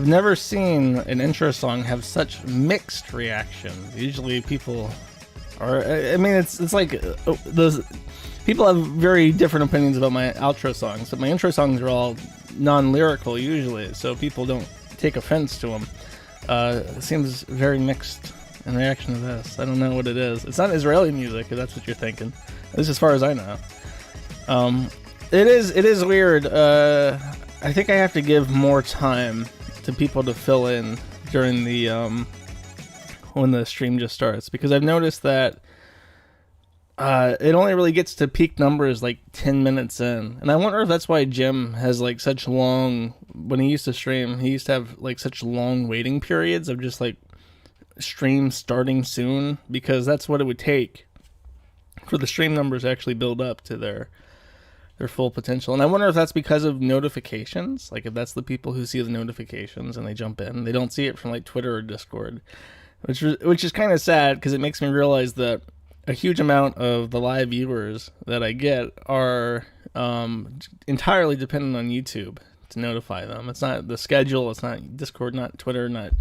I've never seen an intro song have such mixed reactions. Usually people are, I mean, it's like those people have very different opinions about my outro songs, but my intro songs are all non-lyrical usually, so people don't take offense to them. It seems very mixed in reaction to this. I don't know what it is. It's not Israeli music, if that's what you're thinking. At least as far as I know. It is weird. I think I have to give more time to people to fill in during the when the stream just starts, because I've noticed that it only really gets to peak numbers like 10 minutes in, and I wonder if that's why Jim has like such long, when he used to stream, he used to have like such long waiting periods of just like stream starting soon, because that's what it would take for the stream numbers to actually build up to their full potential. And I wonder if that's because of notifications, like if that's the people who see the notifications and they jump in, they don't see it from like Twitter or Discord, which is kind of sad, because it makes me realize that a huge amount of the live viewers that I get are entirely dependent on YouTube to notify them. It's not the schedule, it's not Discord, not Twitter, not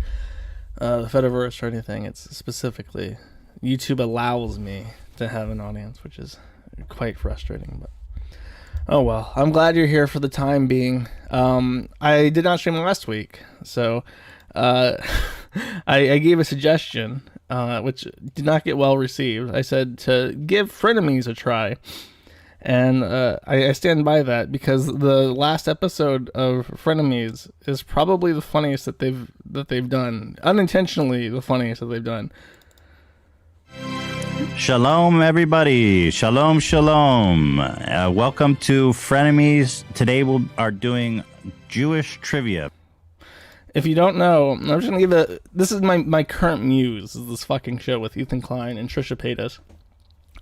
the Fediverse or anything. It's specifically YouTube allows me to have an audience, which is quite frustrating, but oh well. I'm glad you're here for the time being. I did not stream last week, so I gave a suggestion, which did not get well received. I said to give frenemies a try, and I stand by that, because the last episode of Frenemies is probably the funniest that they've done, unintentionally the funniest that they've done. Shalom, everybody. Shalom, shalom. Welcome to Frenemies. Today we are doing Jewish trivia. If you don't know, I'm just going to give this is my current muse, is this fucking show with Ethan Klein and Trisha Paytas.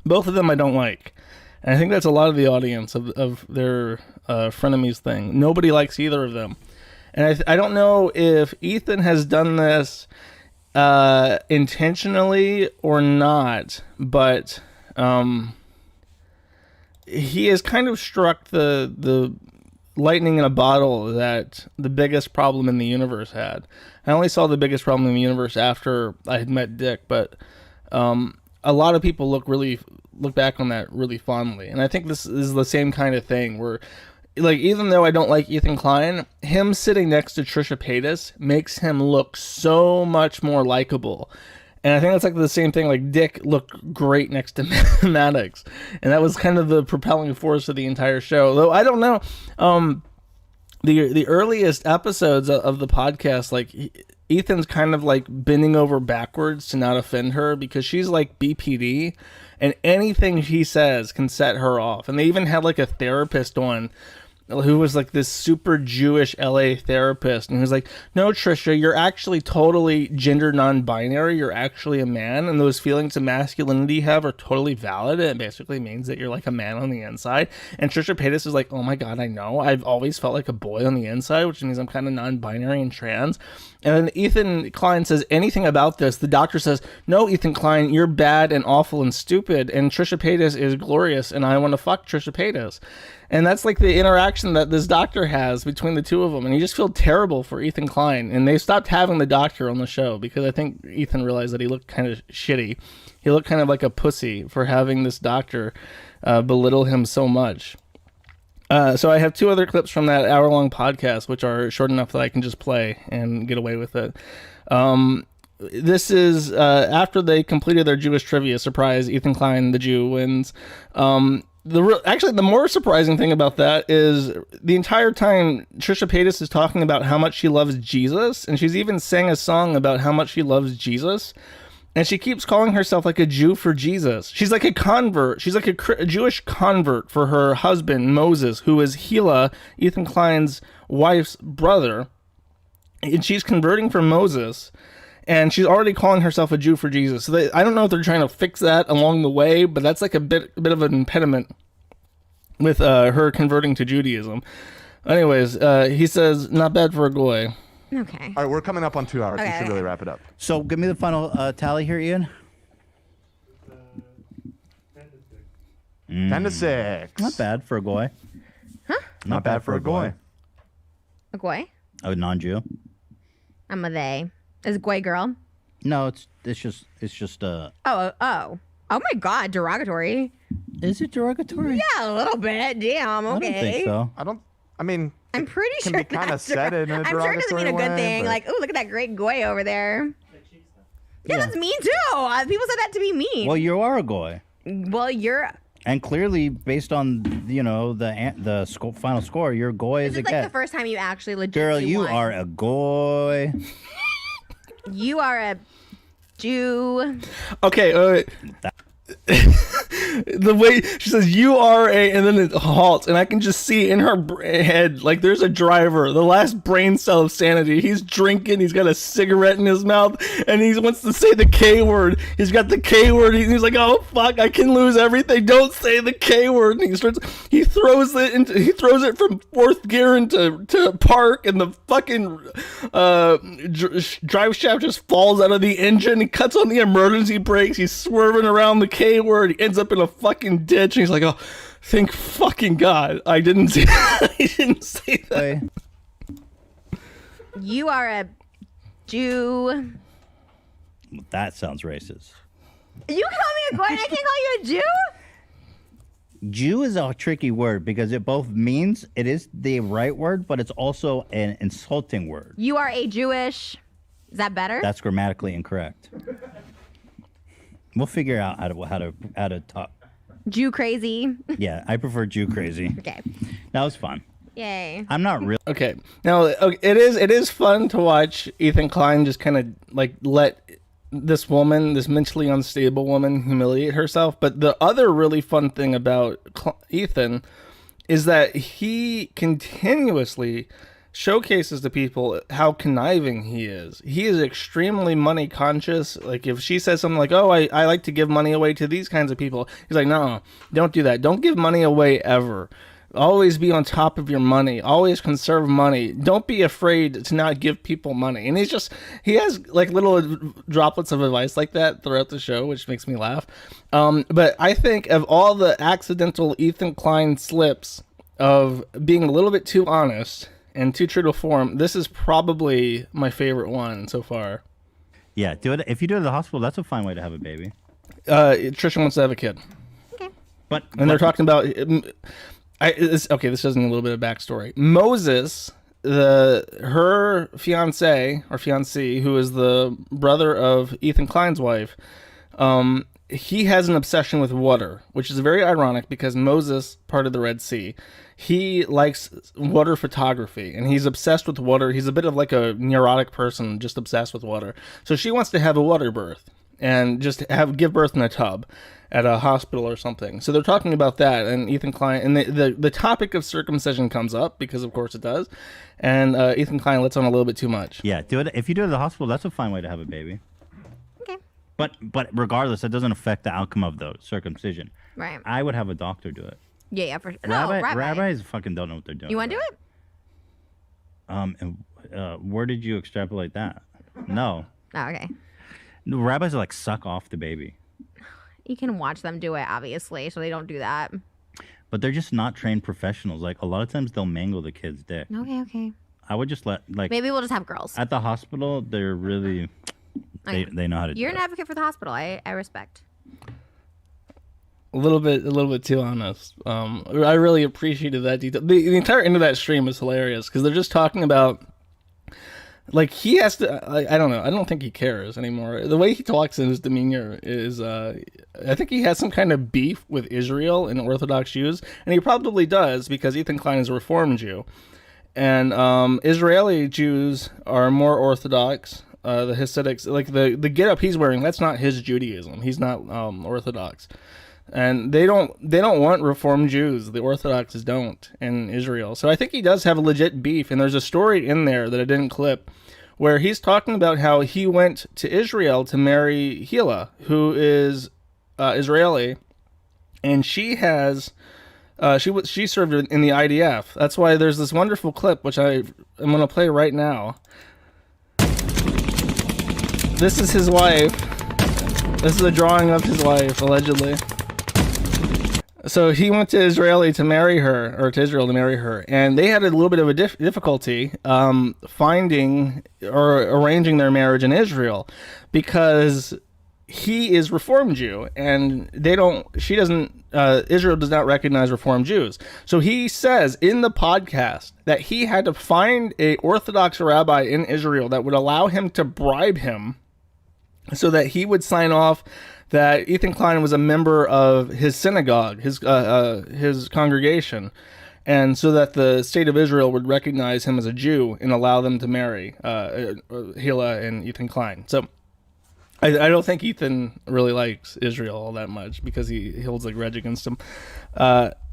Both of them I don't like. And I think that's a lot of the audience of their Frenemies thing. Nobody likes either of them. And I don't know if Ethan has done this intentionally or not, but he has kind of struck the lightning in a bottle that the biggest problem in the universe had. I only saw the biggest problem in the universe after I had met Dick, but a lot of people look back on that really fondly, and I think this is the same kind of thing where, like, even though I don't like Ethan Klein, him sitting next to Trisha Paytas makes him look so much more likable. And I think that's like the same thing, like Dick looked great next to Maddox. And that was kind of the propelling force of the entire show. Though I don't know, the earliest episodes of the podcast, like Ethan's kind of like bending over backwards to not offend her, because she's like BPD and anything she says can set her off. And they even had like a therapist on who was like this super Jewish LA therapist, and he was like, no, Trisha, you're actually totally gender non-binary, you're actually a man, and those feelings of masculinity you have are totally valid. It basically means that you're like a man on the inside. And Trisha Paytas is like, oh my god, I know, I've always felt like a boy on the inside, which means I'm kind of non-binary and trans. And then Ethan Klein says anything about this, the doctor says, no, Ethan Klein, you're bad and awful and stupid, and Trisha Paytas is glorious, and I want to fuck Trisha Paytas. And that's like the interaction that this doctor has between the two of them. And you just feel terrible for Ethan Klein. And they stopped having the doctor on the show because I think Ethan realized that he looked kind of shitty. He looked kind of like a pussy for having this doctor belittle him so much. So I have two other clips from that hour-long podcast, which are short enough that I can just play and get away with it. This is after they completed their Jewish trivia. Surprise, Ethan Klein, the Jew, wins. Actually, the more surprising thing about that is the entire time Trisha Paytas is talking about how much she loves Jesus, and she's even sang a song about how much she loves Jesus, and she keeps calling herself like a Jew for Jesus. She's like a convert. She's like a Jewish convert for her husband, Moses, who is Hila, Ethan Klein's wife's brother, and she's converting from Moses. And she's already calling herself a Jew for Jesus. So I don't know if they're trying to fix that along the way, but that's like a bit of an impediment with her converting to Judaism. Anyways, he says, not bad for a goy. Okay. All right, we're coming up on 2 hours. Okay, We should really wrap it up. So give me the final tally here, Ian. 10 to 6. Not bad for a goy. Huh? Not bad for a goy. A goy? A non-Jew. I'm a they. Is Goy girl? No, it's just Oh my God, derogatory. Is it derogatory? Yeah, a little bit. Damn. Okay. I don't think so. I'm pretty can sure be kind of that's said in a I'm sure it doesn't mean a good way, thing. but- Like, oh, look at that great Goy over there. Yeah, that's mean too. People said that to be mean. Well, you are a goy. Well, you're. And clearly, based on final score, your goy This is a is like get. the first time you actually legit. Girl, you won. are a goy. You are a Jew. Okay, the way she says "you are a," and then it halts, and I can just see in her head like there's a driver, the last brain cell of sanity. He's drinking, he's got a cigarette in his mouth, and he wants to say the K word. He's got the K word. He's like, "Oh fuck, I can lose everything. Don't say the K word." And he throws it from fourth gear into park, and the fucking drive shaft just falls out of the engine. He cuts on the emergency brakes. He's swerving around the K word. He ends up in a fucking ditch, and he's like, "Oh, thank fucking God, I didn't say that." You are a Jew. That sounds racist. You call me a Goy, and I can't call you a Jew? Jew is a tricky word because it both means it is the right word, but it's also an insulting word. You are a Jewish. Is that better? That's grammatically incorrect. We'll figure out how to talk. Jew crazy. Yeah, I prefer Jew crazy. Okay. That was fun. Yay. I'm not really. Okay, now it is fun to watch Ethan Klein just kind of like let this mentally unstable woman humiliate herself. But the other really fun thing about Ethan is that he continuously showcases to people how conniving he is. He is extremely money conscious. Like if she says something like, "Oh, I like to give money away to these kinds of people," he's like, "No, don't do that. Don't give money away ever. Always be on top of your money. Always conserve money. Don't be afraid to not give people money." And he has like little droplets of advice like that throughout the show, which makes me laugh. But I think of all the accidental Ethan Klein slips of being a little bit too honest and too true to form, this is probably my favorite one so far. Yeah, do it. If you do it at the hospital, that's a fine way to have a baby. Trisha wants to have a kid. And they're talking about... this does need a little bit of backstory. Moses, her fiance or fiancée, who is the brother of Ethan Klein's wife, he has an obsession with water, which is very ironic because Moses, part of the Red Sea, he likes water photography and he's obsessed with water. He's a bit of like a neurotic person, just obsessed with water. So she wants to have a water birth and just give birth in a tub at a hospital or something. So they're talking about that, and Ethan Klein, and the topic of circumcision comes up because of course it does, and Ethan Klein lets on a little bit too much. Yeah, do it. If you do it at the hospital, that's a fine way to have a baby. Okay. But regardless, that doesn't affect the outcome of the circumcision. Right. I would have a doctor do it. Yeah, for sure. No, Rabbis fucking don't know what they're doing. You want to do it? And where did you extrapolate that? No. Oh, okay. No, rabbis are like suck off the baby. You can watch them do it, obviously, so they don't do that. But they're just not trained professionals. Like a lot of times they'll mangle the kid's dick. Okay. I would just let Maybe we'll just have girls. at the hospital. They're really they know how to. You're do an it. advocate for the hospital. I respect. A little bit too honest. I really appreciated that detail. The entire end of that stream is hilarious because they're just talking about, like, he has to. I don't know. I don't think he cares anymore. The way he talks in his demeanor is, I think he has some kind of beef with Israel and Orthodox Jews, and he probably does because Ethan Klein is a Reform Jew, and Israeli Jews are more Orthodox. The Hasidics, like the getup he's wearing, that's not his Judaism. He's not Orthodox. And they don't want Reform Jews. The Orthodoxes don't in Israel. So I think he does have a legit beef. And there's a story in there that I didn't clip where he's talking about how he went to Israel to marry Hila, who is Israeli, and she has she served in the IDF. That's why there's this wonderful clip which I'm going to play right now. This is his wife. This is a drawing of his wife, allegedly. So he went to Israel to marry her, and they had a little bit of a difficulty finding or arranging their marriage in Israel, because he is Reform Jew, and Israel does not recognize Reform Jews. So he says in the podcast that he had to find a Orthodox rabbi in Israel that would allow him to bribe him so that he would sign off that Ethan Klein was a member of his synagogue, his congregation, and so that the state of Israel would recognize him as a Jew and allow them to marry Hila and Ethan Klein. So I don't think Ethan really likes Israel all that much because he holds a grudge against him.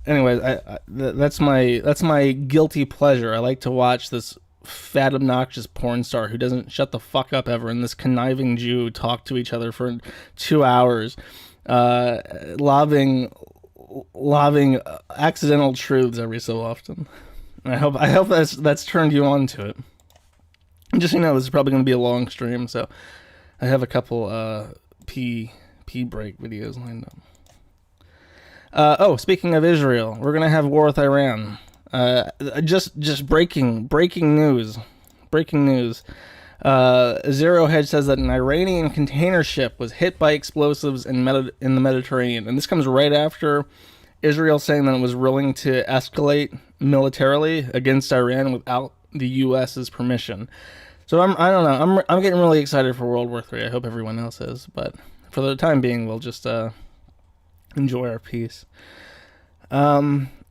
Anyways, that's my guilty pleasure. I like to watch this fat, obnoxious porn star who doesn't shut the fuck up ever, and this conniving Jew talk to each other for 2 hours, lobbing accidental truths every so often. I hope that's turned you on to it. Just so you know, this is probably going to be a long stream, so I have a couple pee break videos lined up. Speaking of Israel, we're going to have war with Iran. Just breaking news. Zero Hedge says that an Iranian container ship was hit by explosives in the Mediterranean, and this comes right after Israel saying that it was willing to escalate militarily against Iran without the U.S.'s permission. So I don't know. I'm getting really excited for World War III. I hope everyone else is, but for the time being, we'll just enjoy our peace.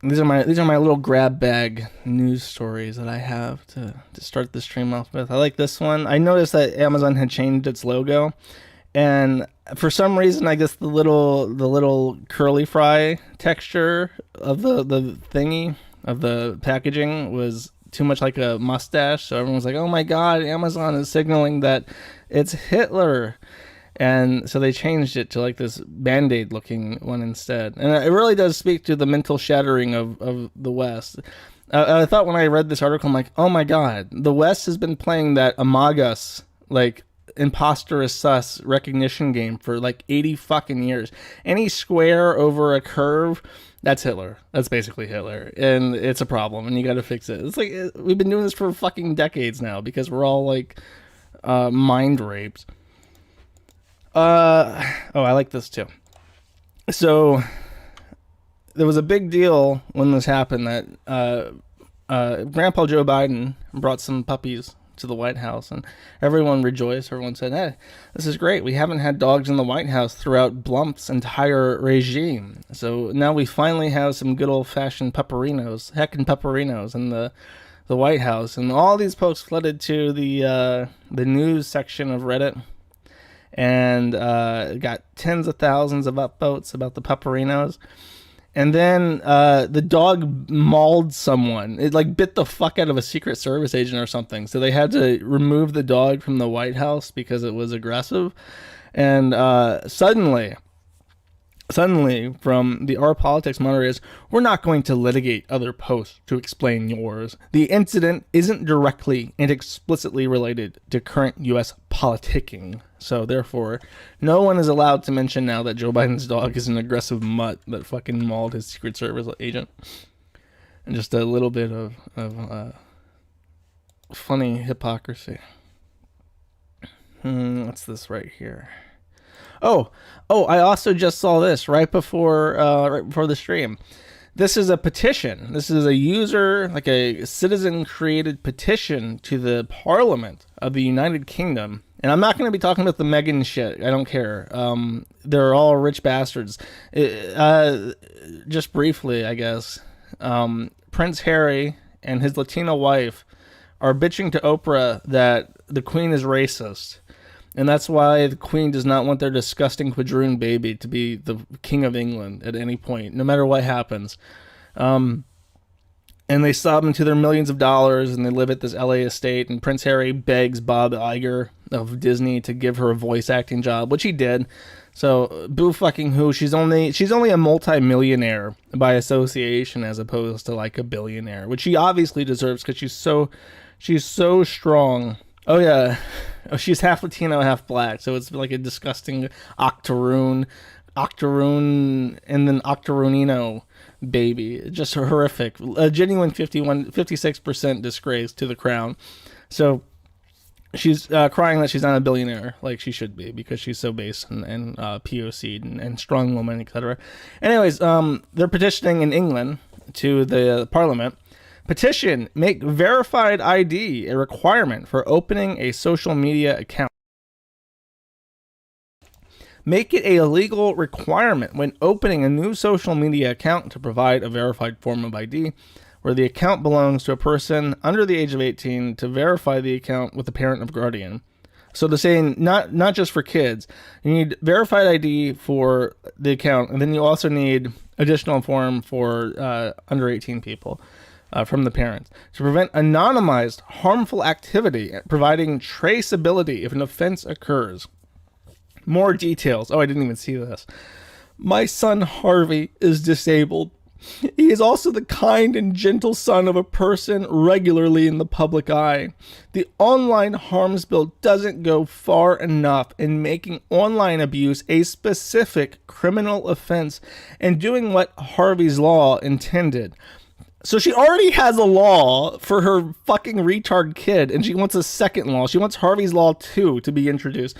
These are my little grab bag news stories that I have to start the stream off with. I like this one. I noticed that Amazon had changed its logo, and for some reason, I guess the little curly fry texture of the thingy of the packaging was too much like a mustache. So everyone was like, "Oh my God, Amazon is signaling that it's Hitler." And so they changed it to like this Band-Aid looking one instead. And it really does speak to the mental shattering of the West. I thought when I read this article, I'm like, oh my God, the West has been playing that Among Us, like, imposter is sus recognition game for like 80 fucking years. Any square over a curve, that's Hitler. That's basically Hitler. And it's a problem, and you got to fix it. It's like, we've been doing this for fucking decades now because we're all like mind raped. I like this too. So there was a big deal when this happened that Grandpa Joe Biden brought some puppies to the White House, and everyone rejoiced. Everyone said, "Hey, this is great. We haven't had dogs in the White House throughout Blump's entire regime. So now we finally have some good old-fashioned pupperinos, heckin' pupperinos in the White House." And all these posts flooded to the news section of Reddit, and got tens of thousands of upvotes about the pupperinos. And then the dog mauled someone. It like bit the fuck out of a Secret Service agent or something. So they had to remove the dog from the White House because it was aggressive. And suddenly from the Our Politics moderators, we're not going to litigate other posts to explain yours. The incident isn't directly and explicitly related to current U.S. politicking. So therefore, no one is allowed to mention now that Joe Biden's dog is an aggressive mutt that fucking mauled his Secret Service agent. And just a little bit of funny hypocrisy. What's this right here? Oh, I also just saw this right before the stream. This is a petition. This is a user, like a citizen-created petition to the Parliament of the United Kingdom. And I'm not going to be talking about the Meghan shit. I don't care. They're all rich bastards. Just briefly, I guess. Prince Harry and his Latina wife are bitching to Oprah that the Queen is racist. And that's why the Queen does not want their disgusting quadroon baby to be the King of England at any point, no matter what happens. And they sob into their millions of dollars, and they live at this LA estate, and Prince Harry begs Bob Iger of Disney to give her a voice acting job, which he did. So, boo fucking who. She's only a multi-millionaire by association as opposed to like a billionaire, which she obviously deserves because she's so strong. Oh yeah. Oh, she's half Latino, half black, so it's like a disgusting octoroon octoroon and then octoronino baby. Just horrific. A genuine 56% disgrace to the crown. So she's crying that she's not a billionaire like she should be because she's so base and POC'd and strong woman, etc. Anyways, they're petitioning in England to the parliament. Petition, make verified ID a requirement for opening a social media account. Make it a legal requirement when opening a new social media account to provide a verified form of ID where the account belongs to a person under the age of 18 to verify the account with a parent or guardian. So they're saying not just for kids. You need verified ID for the account, and then you also need additional form for under 18 people from the parents to prevent anonymized harmful activity, providing traceability if an offense occurs. More details. Oh, I didn't even see this. My son Harvey is disabled. He is also the kind and gentle son of a person regularly in the public eye. The online harms bill doesn't go far enough in making online abuse a specific criminal offense and doing what Harvey's law intended. So she already has a law for her fucking retard kid, and she wants a second law. She wants Harvey's Law 2 to be introduced.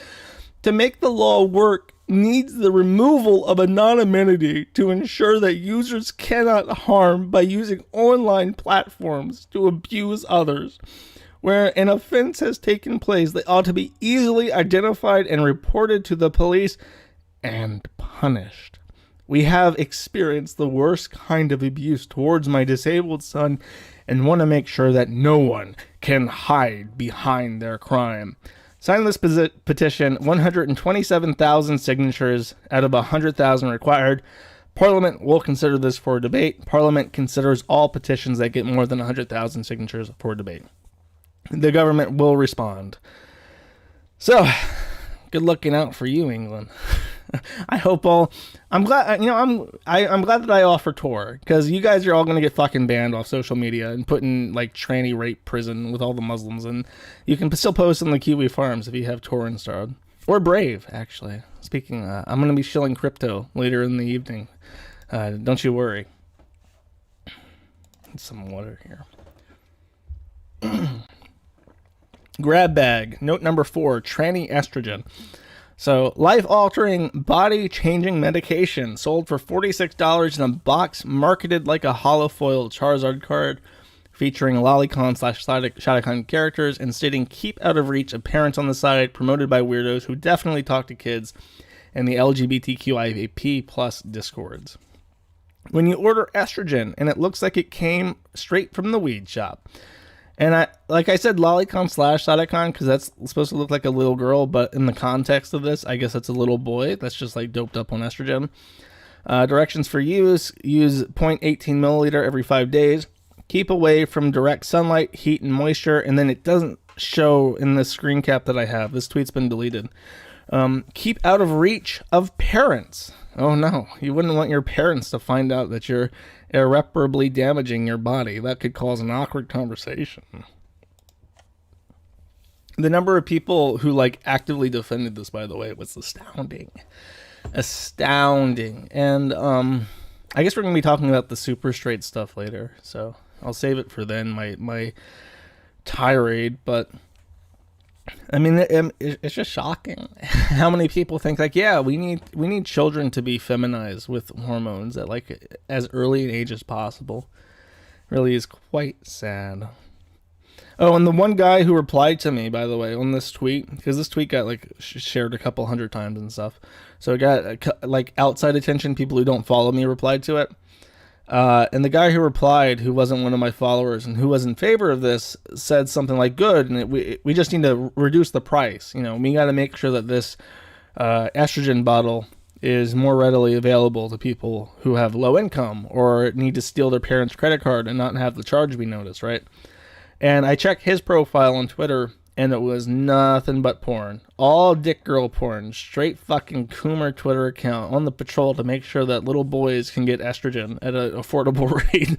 To make the law work needs the removal of anonymity to ensure that users cannot harm by using online platforms to abuse others. Where an offense has taken place, they ought to be easily identified and reported to the police and punished. We have experienced the worst kind of abuse towards my disabled son and want to make sure that no one can hide behind their crime. Sign this petition, 127,000 signatures out of 100,000 required. Parliament will consider this for debate. Parliament considers all petitions that get more than 100,000 signatures for debate. The government will respond. So, good looking out for you, England. I hope all. I'm glad. I'm glad that I offer Tor because you guys are all gonna get fucking banned off social media and put in like tranny rape prison with all the Muslims, and you can still post on the Kiwi farms if you have Tor installed or Brave. Actually, speaking, I'm gonna be shilling crypto later in the evening. Don't you worry. Some water here. Grab bag. Note number 4. Tranny estrogen. So, life-altering, body-changing medication sold for $46 in a box, marketed like a hollow-foil Charizard card, featuring lolicon/Shadowcon characters, and stating, keep out of reach of parents on the side, promoted by weirdos who definitely talk to kids, and the LGBTQIA+ plus discords. When you order estrogen, and it looks like it came straight from the weed shop. And I said lolicon/Shadowcon because that's supposed to look like a little girl, but in the context of this, I guess it's a little boy that's just like doped up on estrogen. Directions for use 0.18 milliliter every 5 days. Keep away from direct sunlight, heat, and moisture. And then it doesn't show in the screen cap that I have. This tweet's been deleted. Keep out of reach of parents. Oh no, you wouldn't want your parents to find out that you're irreparably damaging your body. That could cause an awkward conversation. The number of people who like actively defended this, by the way, was astounding. And I guess we're gonna be talking about the super straight stuff later, so I'll save it for then, my tirade. But I mean, it's just shocking how many people think like, yeah, we need children to be feminized with hormones at like as early an age as possible. Really is quite sad. Oh, and the one guy who replied to me, by the way, on this tweet, because this tweet got like shared a couple hundred times and stuff, so it got like outside attention. People who don't follow me replied to it. And the guy who replied, who wasn't one of my followers and who was in favor of this, said something like, good, and we just need to reduce the price. You know, we got to make sure that this estrogen bottle is more readily available to people who have low income or need to steal their parents' credit card and not have the charge be noticed, right? And I checked his profile on Twitter, and it was nothing but porn. All dick girl porn. Straight fucking Coomer Twitter account on the patrol to make sure that little boys can get estrogen at an affordable rate.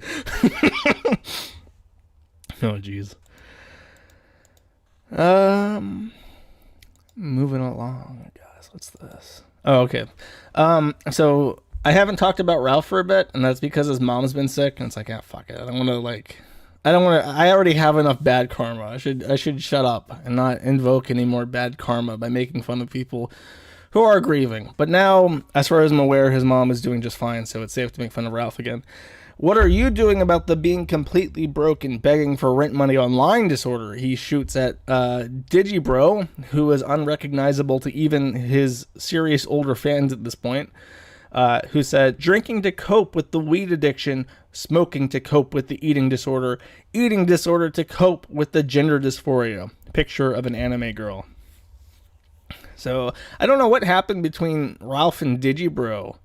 Oh, jeez. Moving along, guys. What's this? Oh, okay. So I haven't talked about Ralph for a bit, and that's because his mom's been sick, and it's like, ah, fuck it. I already have enough bad karma. I should shut up and not invoke any more bad karma by making fun of people who are grieving. But now, as far as I'm aware, his mom is doing just fine, so it's safe to make fun of Ralph again. What are you doing about the being completely broke and begging for rent money online disorder? He shoots at Digibro, who is unrecognizable to even his serious older fans at this point, who said, drinking to cope with the weed addiction, smoking to cope with the eating disorder to cope with the gender dysphoria. Picture of an anime girl. So I don't know what happened between Ralph and Digibro,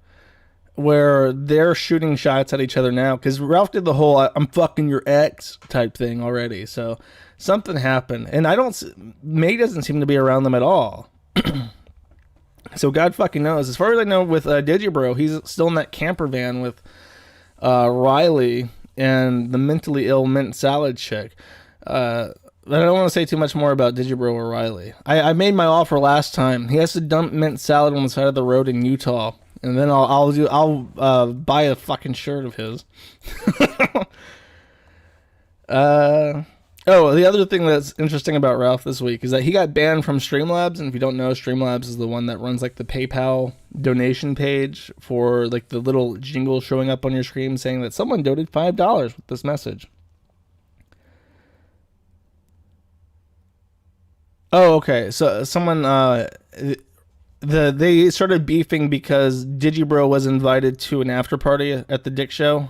where they're shooting shots at each other now, because Ralph did the whole "I'm fucking your ex" type thing already. So something happened, and May doesn't seem to be around them at all. So God fucking knows. As far as I know, with Digibro, he's still in that camper van with Riley and the mentally ill mint salad chick. I don't want to say too much more about Digibro or Riley. I made my offer last time. He has to dump mint salad on the side of the road in Utah, and then I'll buy a fucking shirt of his. The other thing that's interesting about Ralph this week is that he got banned from Streamlabs, and if you don't know, Streamlabs is the one that runs like the PayPal donation page for like the little jingle showing up on your screen saying that someone donated $5 with this message. Oh, okay. So someone they started beefing because Digibro was invited to an after party at the Dick Show,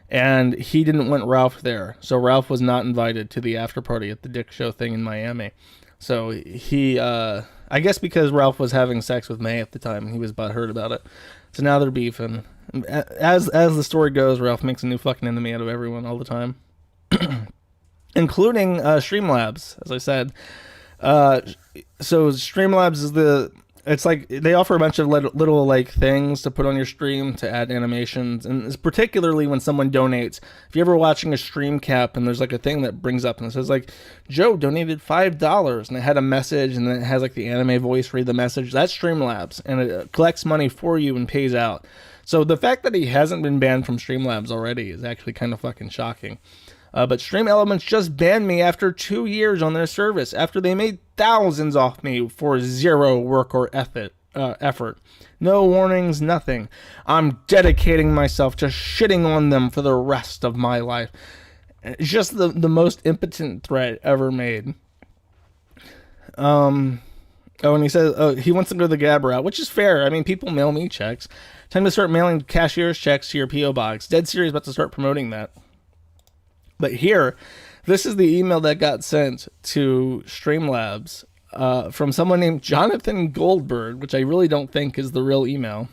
and he didn't want Ralph there. So Ralph was not invited to the after party at the Dick Show thing in Miami. So he I guess because Ralph was having sex with May at the time, he was butthurt about it. So now they're beefing. As the story goes, Ralph makes a new fucking enemy out of everyone all the time, including Streamlabs, as I said. So Streamlabs is it's like they offer a bunch of little like things to put on your stream to add animations, and it's particularly when someone donates. If you're ever watching a stream cap and there's like a thing that brings up and it says like Joe donated $5, and it had a message, and then it has like the anime voice read the message, that's Streamlabs, and it collects money for you and pays out. So the fact that he hasn't been banned from Streamlabs already is actually kind of fucking shocking. But Stream Elements just banned me after 2 years on their service, after they made thousands off me for zero work or effort. No warnings, nothing. I'm dedicating myself to shitting on them for the rest of my life. It's just the most impotent threat ever made. And he says he wants to go the Gab route, which is fair. I mean, people mail me checks. Time to start mailing cashier's checks to your P.O. box. Dead Serious about to start promoting that. But here, this is the email that got sent to Streamlabs from someone named Jonathan Goldberg, which I really don't think is the real email.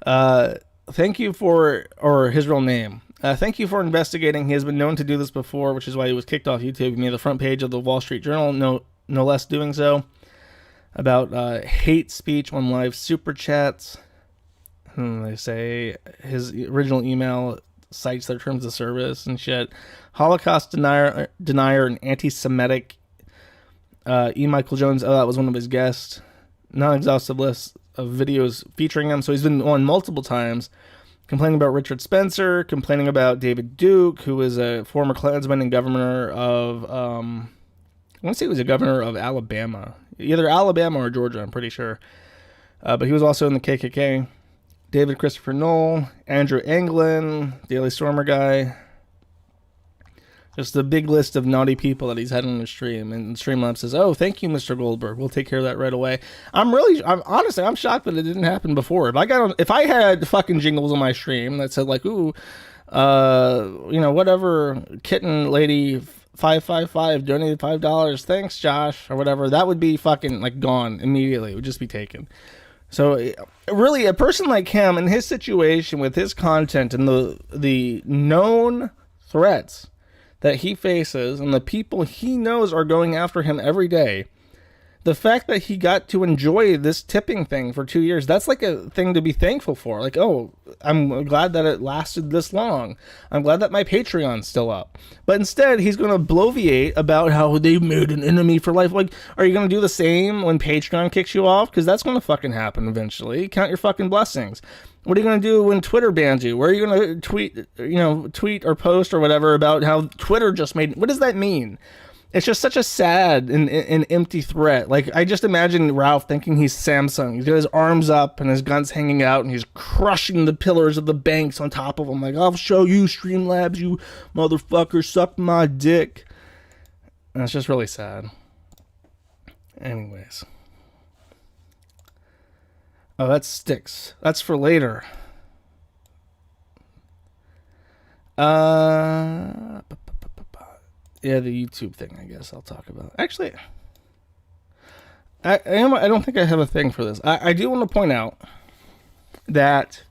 Thank you for, or his real name. Thank you for investigating. He has been known to do this before, which is why he was kicked off YouTube. He made the front page of the Wall Street Journal, no less doing so, about hate speech on live super chats. They say his original email cites their terms of service and shit. Holocaust denier and anti-Semitic. E. Michael Jones, that was one of his guests. Non-exhaustive list of videos featuring him. So he's been on multiple times, complaining about Richard Spencer, complaining about David Duke, who is a former Klansman and governor of, I want to say he was a governor of Alabama. Either Alabama or Georgia, I'm pretty sure. But he was also in the KKK. David Christopher Knoll, Andrew Anglin, Daily Stormer guy. Just a big list of naughty people that he's had on the stream. And Streamlabs says, "Oh, thank you, Mr. Goldberg. We'll take care of that right away." Honestly, I'm shocked that it didn't happen before. If I had fucking jingles on my stream that said like, "Ooh, whatever, kitten lady 555 donated $5. Thanks, Josh," or whatever, that would be fucking like gone immediately. It would just be taken. So really, a person like him in his situation with his content and the known threats that he faces and the people he knows are going after him every day, the fact that he got to enjoy this tipping thing for 2 years, that's like a thing to be thankful for. Like, oh, I'm glad that it lasted this long. I'm glad that my Patreon's still up. But instead, he's going to bloviate about how they made an enemy for life. Like, are you going to do the same when Patreon kicks you off? Because that's going to fucking happen eventually. Count your fucking blessings. What are you going to do when Twitter bans you? Where are you going to tweet or post or whatever about how Twitter just made... What does that mean? It's just such a sad and empty threat. Like, I just imagine Ralph thinking he's Samsung. He's got his arms up and his guns hanging out, and he's crushing the pillars of the banks on top of him. Like, I'll show you, Streamlabs, you motherfucker, suck my dick. And it's just really sad. Anyways. Oh, that sticks. That's for later. Yeah, the YouTube thing, I guess I'll talk about. Actually, I don't think I have a thing for this. I do want to point out that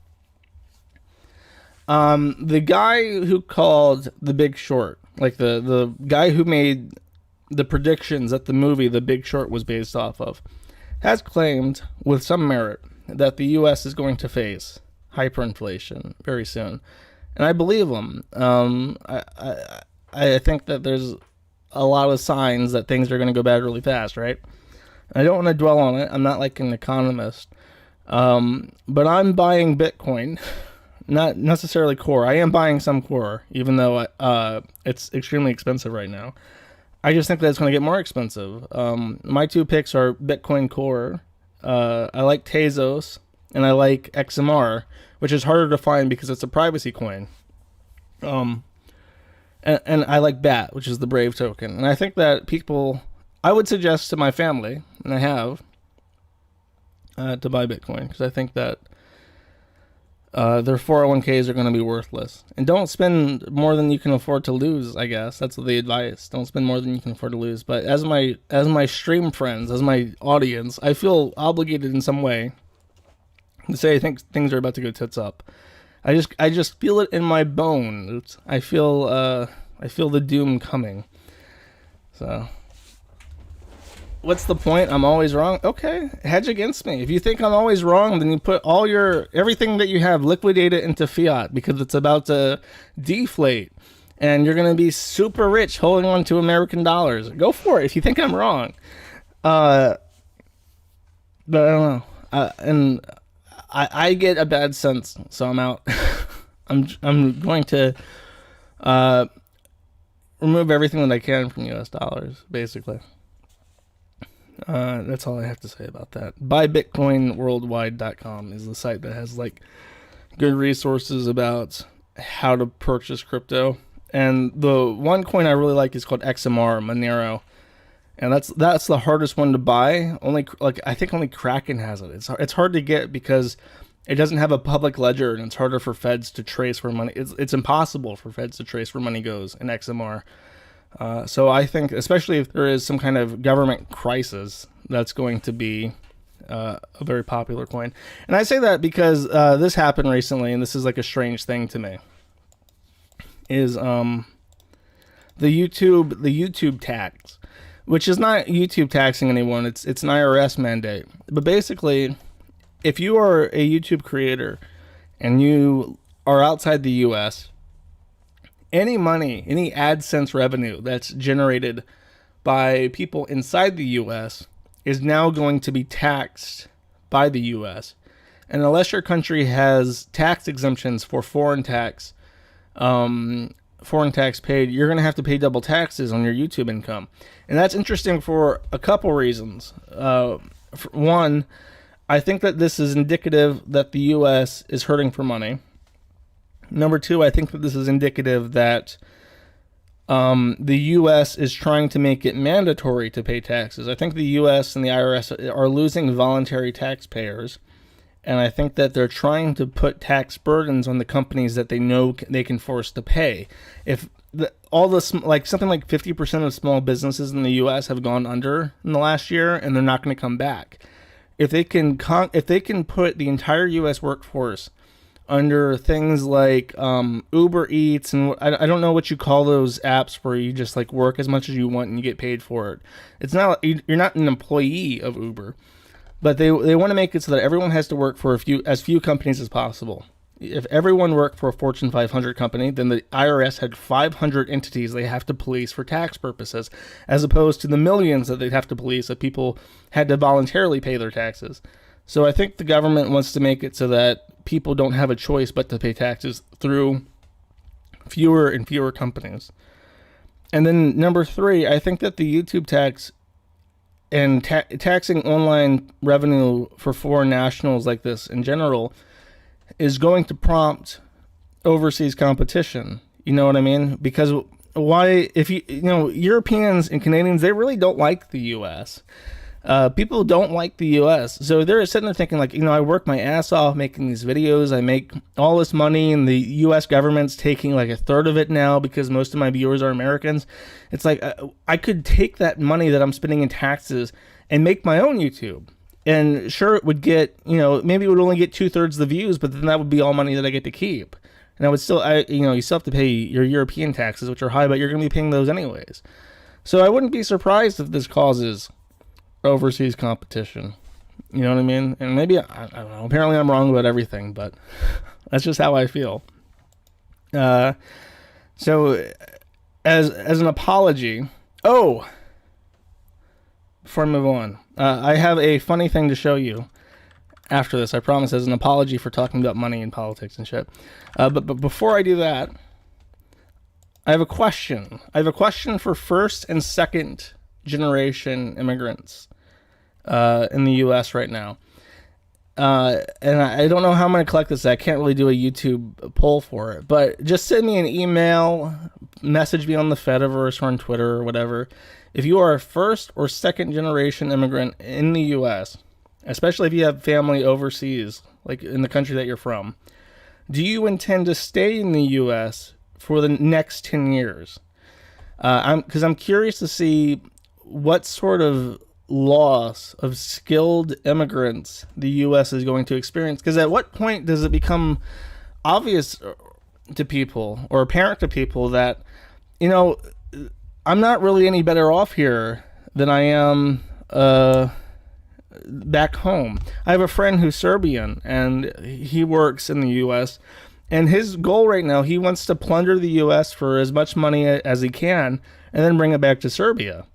the guy who called The Big Short, like the guy who made the predictions that the movie The Big Short was based off of, has claimed with some merit that the U.S. is going to face hyperinflation very soon. And I believe him. I think that there's a lot of signs that things are going to go bad really fast, right? I don't want to dwell on it. I'm not like an economist. But I'm buying Bitcoin, not necessarily core. I am buying some core, even though it's extremely expensive right now. I just think that it's going to get more expensive. My two picks are Bitcoin Core. I like Tezos, and I like XMR, which is harder to find because it's a privacy coin. And I like BAT, which is the Brave token. And I think that people, I would suggest to my family, and I have, to buy Bitcoin, because I think that their 401ks are going to be worthless. And don't spend more than you can afford to lose, I guess. That's the advice. Don't spend more than you can afford to lose. But as my stream friends, as my audience, I feel obligated in some way to say I think things are about to go tits up. I just feel it in my bones. I feel the doom coming. So, what's the point? I'm always wrong. Okay, hedge against me. If you think I'm always wrong, then you put everything that you have, liquidate it into fiat because it's about to deflate, and you're gonna be super rich holding on to American dollars. Go for it if you think I'm wrong. But I don't know. And I get a bad sense, so I'm out. I'm going to remove everything that I can from U.S. dollars, basically. That's all I have to say about that. BuyBitcoinWorldwide.com is the site that has like good resources about how to purchase crypto. And the one coin I really like is called XMR, Monero. And that's the hardest one to buy. I think only Kraken has it. It's hard to get because it doesn't have a public ledger, and it's harder for feds to trace where money. It's impossible for feds to trace where money goes in XMR. So I think, especially if there is some kind of government crisis, that's going to be a very popular coin. And I say that because this happened recently, and this is like a strange thing to me. Is the YouTube tax, which is not YouTube taxing anyone. It's an IRS mandate. But basically, if you are a YouTube creator and you are outside the U.S., any money, any AdSense revenue that's generated by people inside the U.S. is now going to be taxed by the U.S. And unless your country has tax exemptions for foreign tax paid, you're going to have to pay double taxes on your YouTube income. And that's interesting for a couple reasons. For one, I think that this is indicative that the U.S. is hurting for money. Number two, I think that this is indicative that the U.S. is trying to make it mandatory to pay taxes. I think the U.S. and the IRS are losing voluntary taxpayers. And I think that they're trying to put tax burdens on the companies that they know they can force to pay. If something like 50% of small businesses in the U.S. have gone under in the last year, and they're not going to come back. If they can put the entire U.S. workforce under things like Uber Eats, and I don't know what you call those apps where you just like work as much as you want and you get paid for it. It's not, you're not an employee of Uber, but they want to make it so that everyone has to work for as few companies as possible. If everyone worked for a Fortune 500 company, then the IRS had 500 entities they have to police for tax purposes, as opposed to the millions that they'd have to police if people had to voluntarily pay their taxes. So I think the government wants to make it so that people don't have a choice but to pay taxes through fewer and fewer companies. And then number 3, I think that the YouTube tax and taxing online revenue for foreign nationals like this in general is going to prompt overseas competition. You know what I mean? Because why, if you know, Europeans and Canadians, they really don't like the U.S. People don't like the U.S. So they're sitting there thinking like, you know, I work my ass off making these videos. I make all this money and the U.S. government's taking like a third of it now because most of my viewers are Americans. It's like, I could take that money that I'm spending in taxes and make my own YouTube. And sure, it would get, you know, maybe it would only get 2/3 the views, but then that would be all money that I get to keep. And I would still, you know, you still have to pay your European taxes, which are high, but you're going to be paying those anyways. So I wouldn't be surprised if this causes overseas competition. You know what I mean? And maybe, I don't know, apparently I'm wrong about everything, but that's just how I feel. So as an apology, before I move on, I have a funny thing to show you after this, I promise, as an apology for talking about money and politics and shit. But before I do that, I have a question. I have a question for first and second generation immigrants in the U.S. right now. And I don't know how I'm going to collect this. I can't really do a YouTube poll for it. But just send me an email, message me on the Fediverse or on Twitter or whatever. If you are a first or second generation immigrant in the U.S., especially if you have family overseas, like in the country that you're from, do you intend to stay in the U.S. for the next 10 years? Because I'm curious to see what sort of loss of skilled immigrants the U.S. is going to experience. Because at what point does it become obvious to people or apparent to people that, you know, I'm not really any better off here than I am back home. I have a friend who's Serbian and he works in the U.S. and his goal right now, he wants to plunder the U.S. for as much money as he can and then bring it back to Serbia,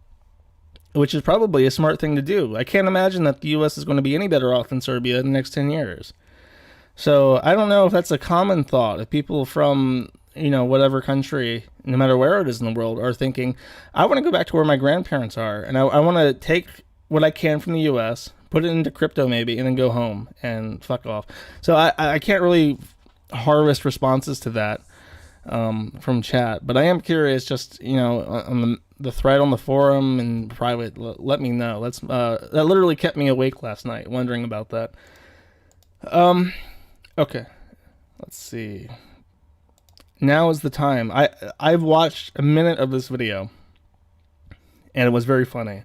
which is probably a smart thing to do. I can't imagine that the U.S. is going to be any better off than Serbia in the next 10 years. So I don't know if that's a common thought. If people from, you know, whatever country, no matter where it is in the world, are thinking, I want to go back to where my grandparents are, and I want to take what I can from the U.S., put it into crypto maybe, and then go home and fuck off. So I can't really harvest responses to that from chat, but I am curious, just, you know, on the thread on the forum and private, let me know. That literally kept me awake last night, wondering about that. Okay, let's see. Now is the time. I've watched a minute of this video, and it was very funny.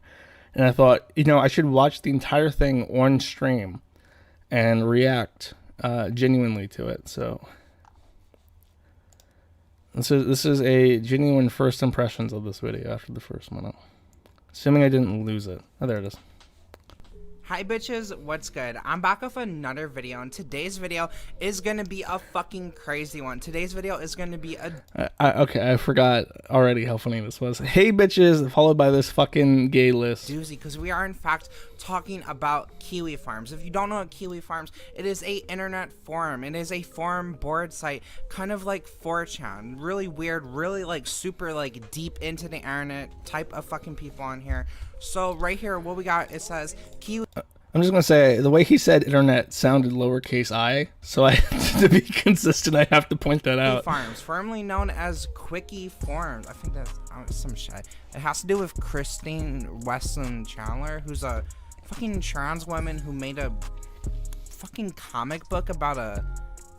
And I thought, you know, I should watch the entire thing on stream and react genuinely to it. So this is a genuine first impressions of this video after the first minute. Assuming I didn't lose it. Oh, there it is. Hi bitches, what's good? I'm back with another video, and today's video is gonna be a fucking crazy one. Today's video is gonna be a... okay, I forgot already how funny this was. Hey bitches, followed by this fucking gay list. doozy, because we are in fact talking about Kiwi farms. If you don't know what Kiwi farms, it is a internet forum. It is a forum board site, kind of like 4chan. Really weird, really like super like deep into the internet type of fucking people on here. So right here, what we got, it says Kiwi. I'm just gonna say the way he said internet sounded lowercase I, so to be consistent, I have to point that out. Farms, formerly known as Quickie Forums. I think that's some shit. It has to do with Christine Weston Chandler, who's a fucking trans woman who made a fucking comic book about a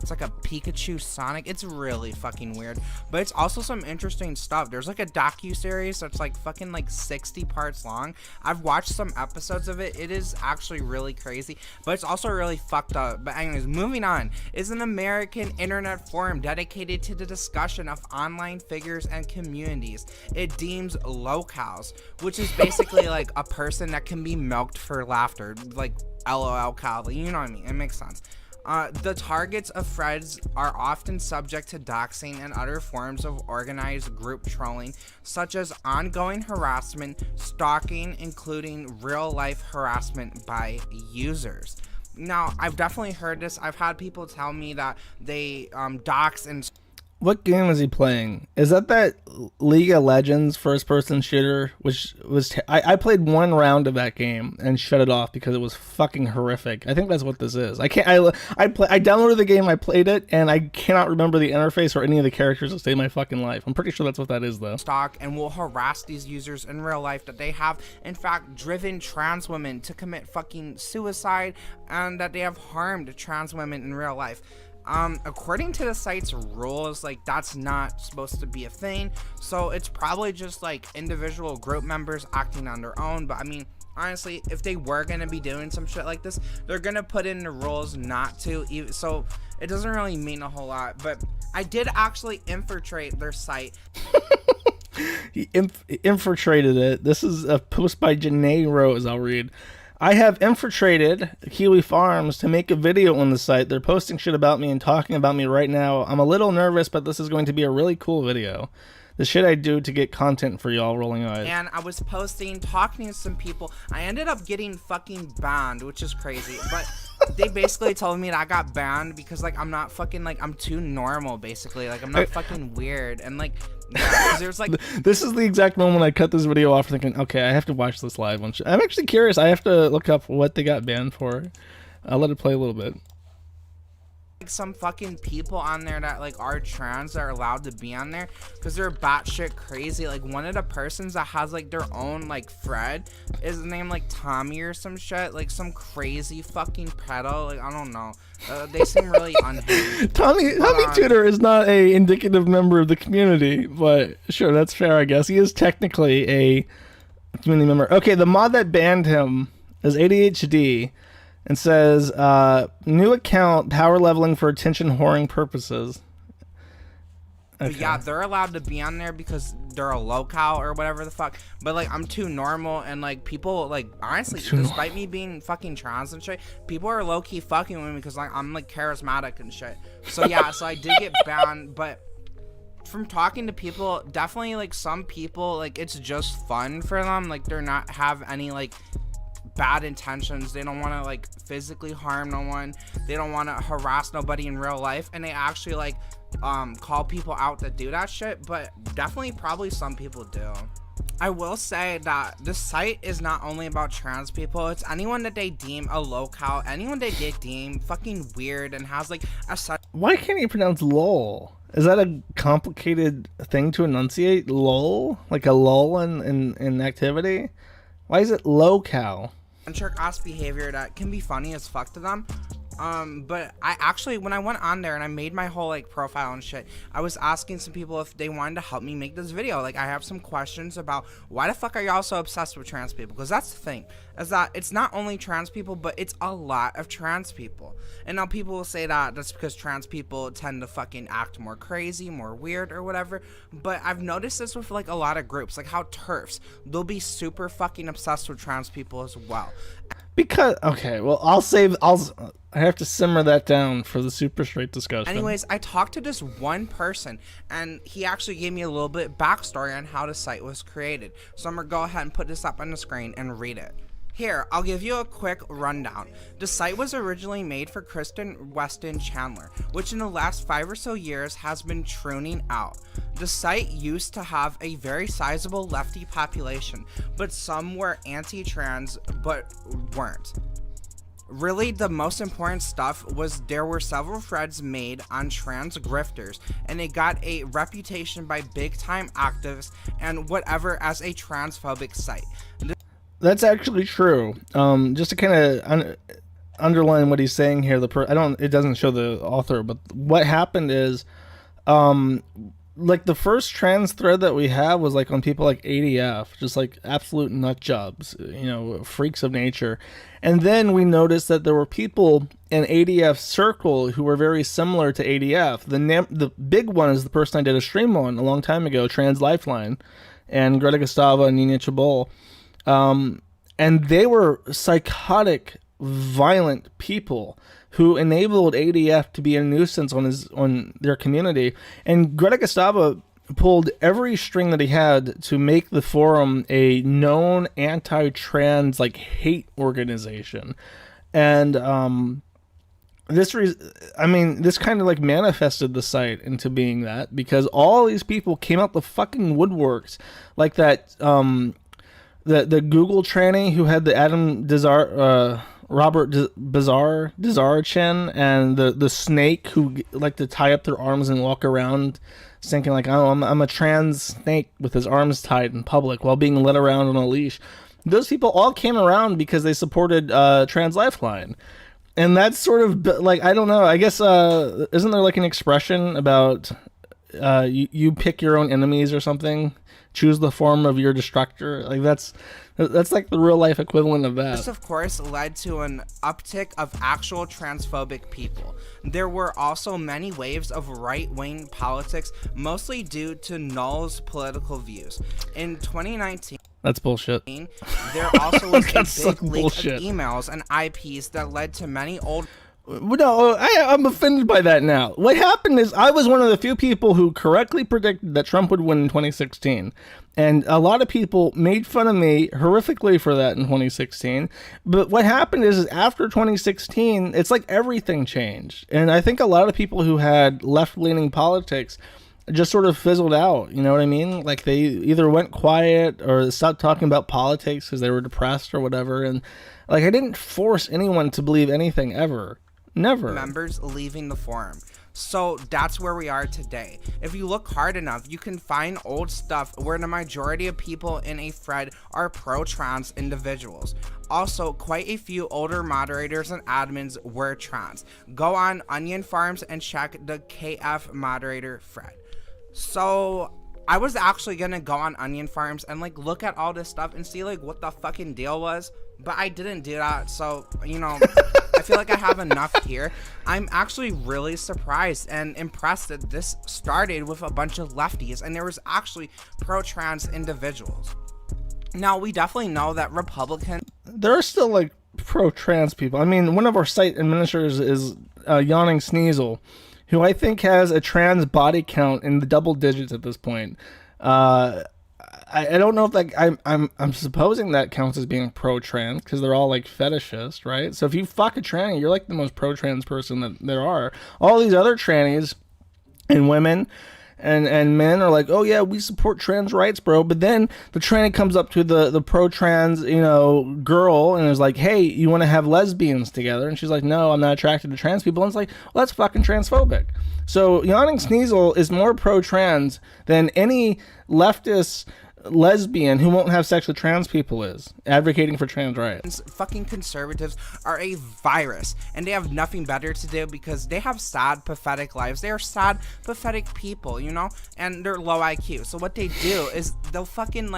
It's like a Pikachu Sonic. It's really fucking weird, but it's also some interesting stuff. There's like a docu-series that's like fucking like 60 parts long. I've watched some episodes of it. It is actually really crazy, but it's also really fucked up. But anyways, moving on, is an American internet forum dedicated to the discussion of online figures and communities. It deems locals, which is basically like a person that can be milked for laughter, like LOL Cal, you know what I mean? It makes sense. The targets of threads are often subject to doxing and other forms of organized group trolling, such as ongoing harassment, stalking, including real-life harassment by users. Now, I've definitely heard this. I've had people tell me that they dox and... What game is he playing? Is that League of Legends first-person shooter? Which was I played one round of that game and shut it off because it was fucking horrific. I think that's what this is. I downloaded the game, I played it, and I cannot remember the interface or any of the characters that saved my fucking life. I'm pretty sure that's what that is, though. Stalk and will harass these users in real life, that they have in fact driven trans women to commit fucking suicide, and that they have harmed trans women in real life. According to the site's rules, like, that's not supposed to be a thing, so it's probably just like individual group members acting on their own. But I mean, honestly, if they were gonna be doing some shit like this, they're gonna put in the rules not to, so it doesn't really mean a whole lot. But I did actually infiltrate their site. He infiltrated it. This is a post by Janae Rose. I'll read. I have infiltrated Kiwi Farms to make a video on the site. They're posting shit about me and talking about me right now. I'm a little nervous, but this is going to be a really cool video. The shit I do to get content for y'all, rolling eyes. And I was posting, talking to some people. I ended up getting fucking banned, which is crazy. But they basically told me that I got banned because, like, I'm not fucking, like, I'm too normal, basically. Like, I'm not fucking weird. And, like, yeah, 'cause there's, like... This is the exact moment I cut this video off thinking, okay, I have to watch this live one. I'm actually curious. I have to look up what they got banned for. I'll let it play a little bit. Like some fucking people on there that like are trans that are allowed to be on there because they're batshit crazy. Like one of the persons that has like their own like thread is named like Tommy or some shit, like some crazy fucking pedo. Like I don't know. They seem really unhinged. Tommy Tudor is not a indicative member of the community, but sure, that's fair, I guess. He is technically a community member. Okay, the mod that banned him is ADHD. And says, new account, power leveling for attention whoring purposes. Okay. But yeah, they're allowed to be on there because they're a local or whatever the fuck. But like, I'm too normal, and like people, like honestly, despite me being fucking trans and shit, people are low key fucking with me because like I'm like charismatic and shit. So yeah, so I did get banned, but from talking to people, definitely like some people, like it's just fun for them. Like they're not have any like bad intentions. They don't want to like physically harm no one. They don't want to harass nobody in real life, and they actually like call people out that do that shit. But definitely probably some people do. I will say that this site is not only about trans people. It's anyone that they deem a local, anyone they did deem fucking weird and has like a... Why can't you pronounce lol? Is that a complicated thing to enunciate? Lol? Like a lull in activity? Why is it local? Ass behavior that can be funny as fuck to them. But I actually, when I went on there and I made my whole like profile and shit, I was asking some people if they wanted to help me make this video. Like I have some questions about why the fuck are y'all so obsessed with trans people? Because that's the thing, is that it's not only trans people, but it's a lot of trans people. And now people will say that that's because trans people tend to fucking act more crazy, more weird or whatever. But I've noticed this with like a lot of groups, like how TERFs, they'll be super fucking obsessed with trans people as well. Because, okay, well, I have to simmer that down for the super straight discussion. Anyways, I talked to this one person, and he actually gave me a little bit backstory on how the site was created. So I'm gonna go ahead and put this up on the screen and read it. Here, I'll give you a quick rundown. The site was originally made for Kristen Weston Chandler, which in the last 5 or so years has been pruning out. The site used to have a very sizable lefty population, but some were anti-trans but weren't. Really, the most important stuff was there were several threads made on trans grifters, and it got a reputation by big-time activists and whatever as a transphobic site. That's actually true. Just to kind of underline what he's saying here. It doesn't show the author, but what happened is, like the first trans thread that we have was like on people like ADF, just like absolute nut jobs, freaks of nature. And then we noticed that there were people in ADF circle who were very similar to ADF. The big one is the person I did a stream on a long time ago, Trans Lifeline, and Greta Gustava and Nina Chabot. And they were psychotic, violent people who enabled ADF to be a nuisance on their community. And Greta Gustava pulled every string that he had to make the forum a known anti-trans hate organization. And this kind of manifested the site into being that, because all these people came out the fucking woodworks, like that the Google tranny who had the Adam Robert Bizarre chin, and the snake who like to tie up their arms and walk around thinking like, oh, I'm a trans snake with his arms tied in public while being led around on a leash. Those people all came around because they supported Trans Lifeline. And that's sort of I don't know, I guess, isn't there an expression about you pick your own enemies or something? Choose the form of your destructor. That's like the real life equivalent of that. This, of course, led to an uptick of actual transphobic people. There were also many waves of right-wing politics, mostly due to Null's political views. In 2019, that's bullshit. There also was a big leak bullshit. of emails and IPs that led to many old... No, I'm offended by that now. What happened is I was one of the few people who correctly predicted that Trump would win in 2016. And a lot of people made fun of me horrifically for that in 2016. But what happened is after 2016, it's like everything changed. And I think a lot of people who had left-leaning politics just sort of fizzled out. You know what I mean? Like they either went quiet or stopped talking about politics because they were depressed or whatever. And I didn't force anyone to believe anything ever. Never. Members leaving the forum. So that's where we are today. If you look hard enough, you can find old stuff where the majority of people in a thread are pro-trans individuals. Also, quite a few older moderators and admins were trans. Go on Onion Farms and check the KF moderator thread. So I was actually gonna go on Onion Farms and look at all this stuff and see what the fucking deal was, but I didn't do that. So I feel like I have enough here. I'm actually really surprised and impressed that this started with a bunch of lefties and there was actually pro-trans individuals. Now, we definitely know that Republicans... There are still pro-trans people. I mean, one of our site administrators is Yawning Sneasel, who I think has a trans body count in the double digits at this point. I don't know if I'm supposing that counts as being pro-trans because they're all fetishist, right? So if you fuck a tranny, you're the most pro-trans person that there are. All these other trannies and women and men are oh yeah, we support trans rights, bro. But then the tranny comes up to the pro-trans girl and is hey, you want to have lesbians together? And she's no, I'm not attracted to trans people. And it's well, that's fucking transphobic. So Yawning Sneasel is more pro-trans than any leftist lesbian who won't have sex with trans people is advocating for trans rights. Fucking conservatives are a virus and they have nothing better to do because they have sad, pathetic lives. They are sad, pathetic people, and they're low IQ. So what they do is they'll fucking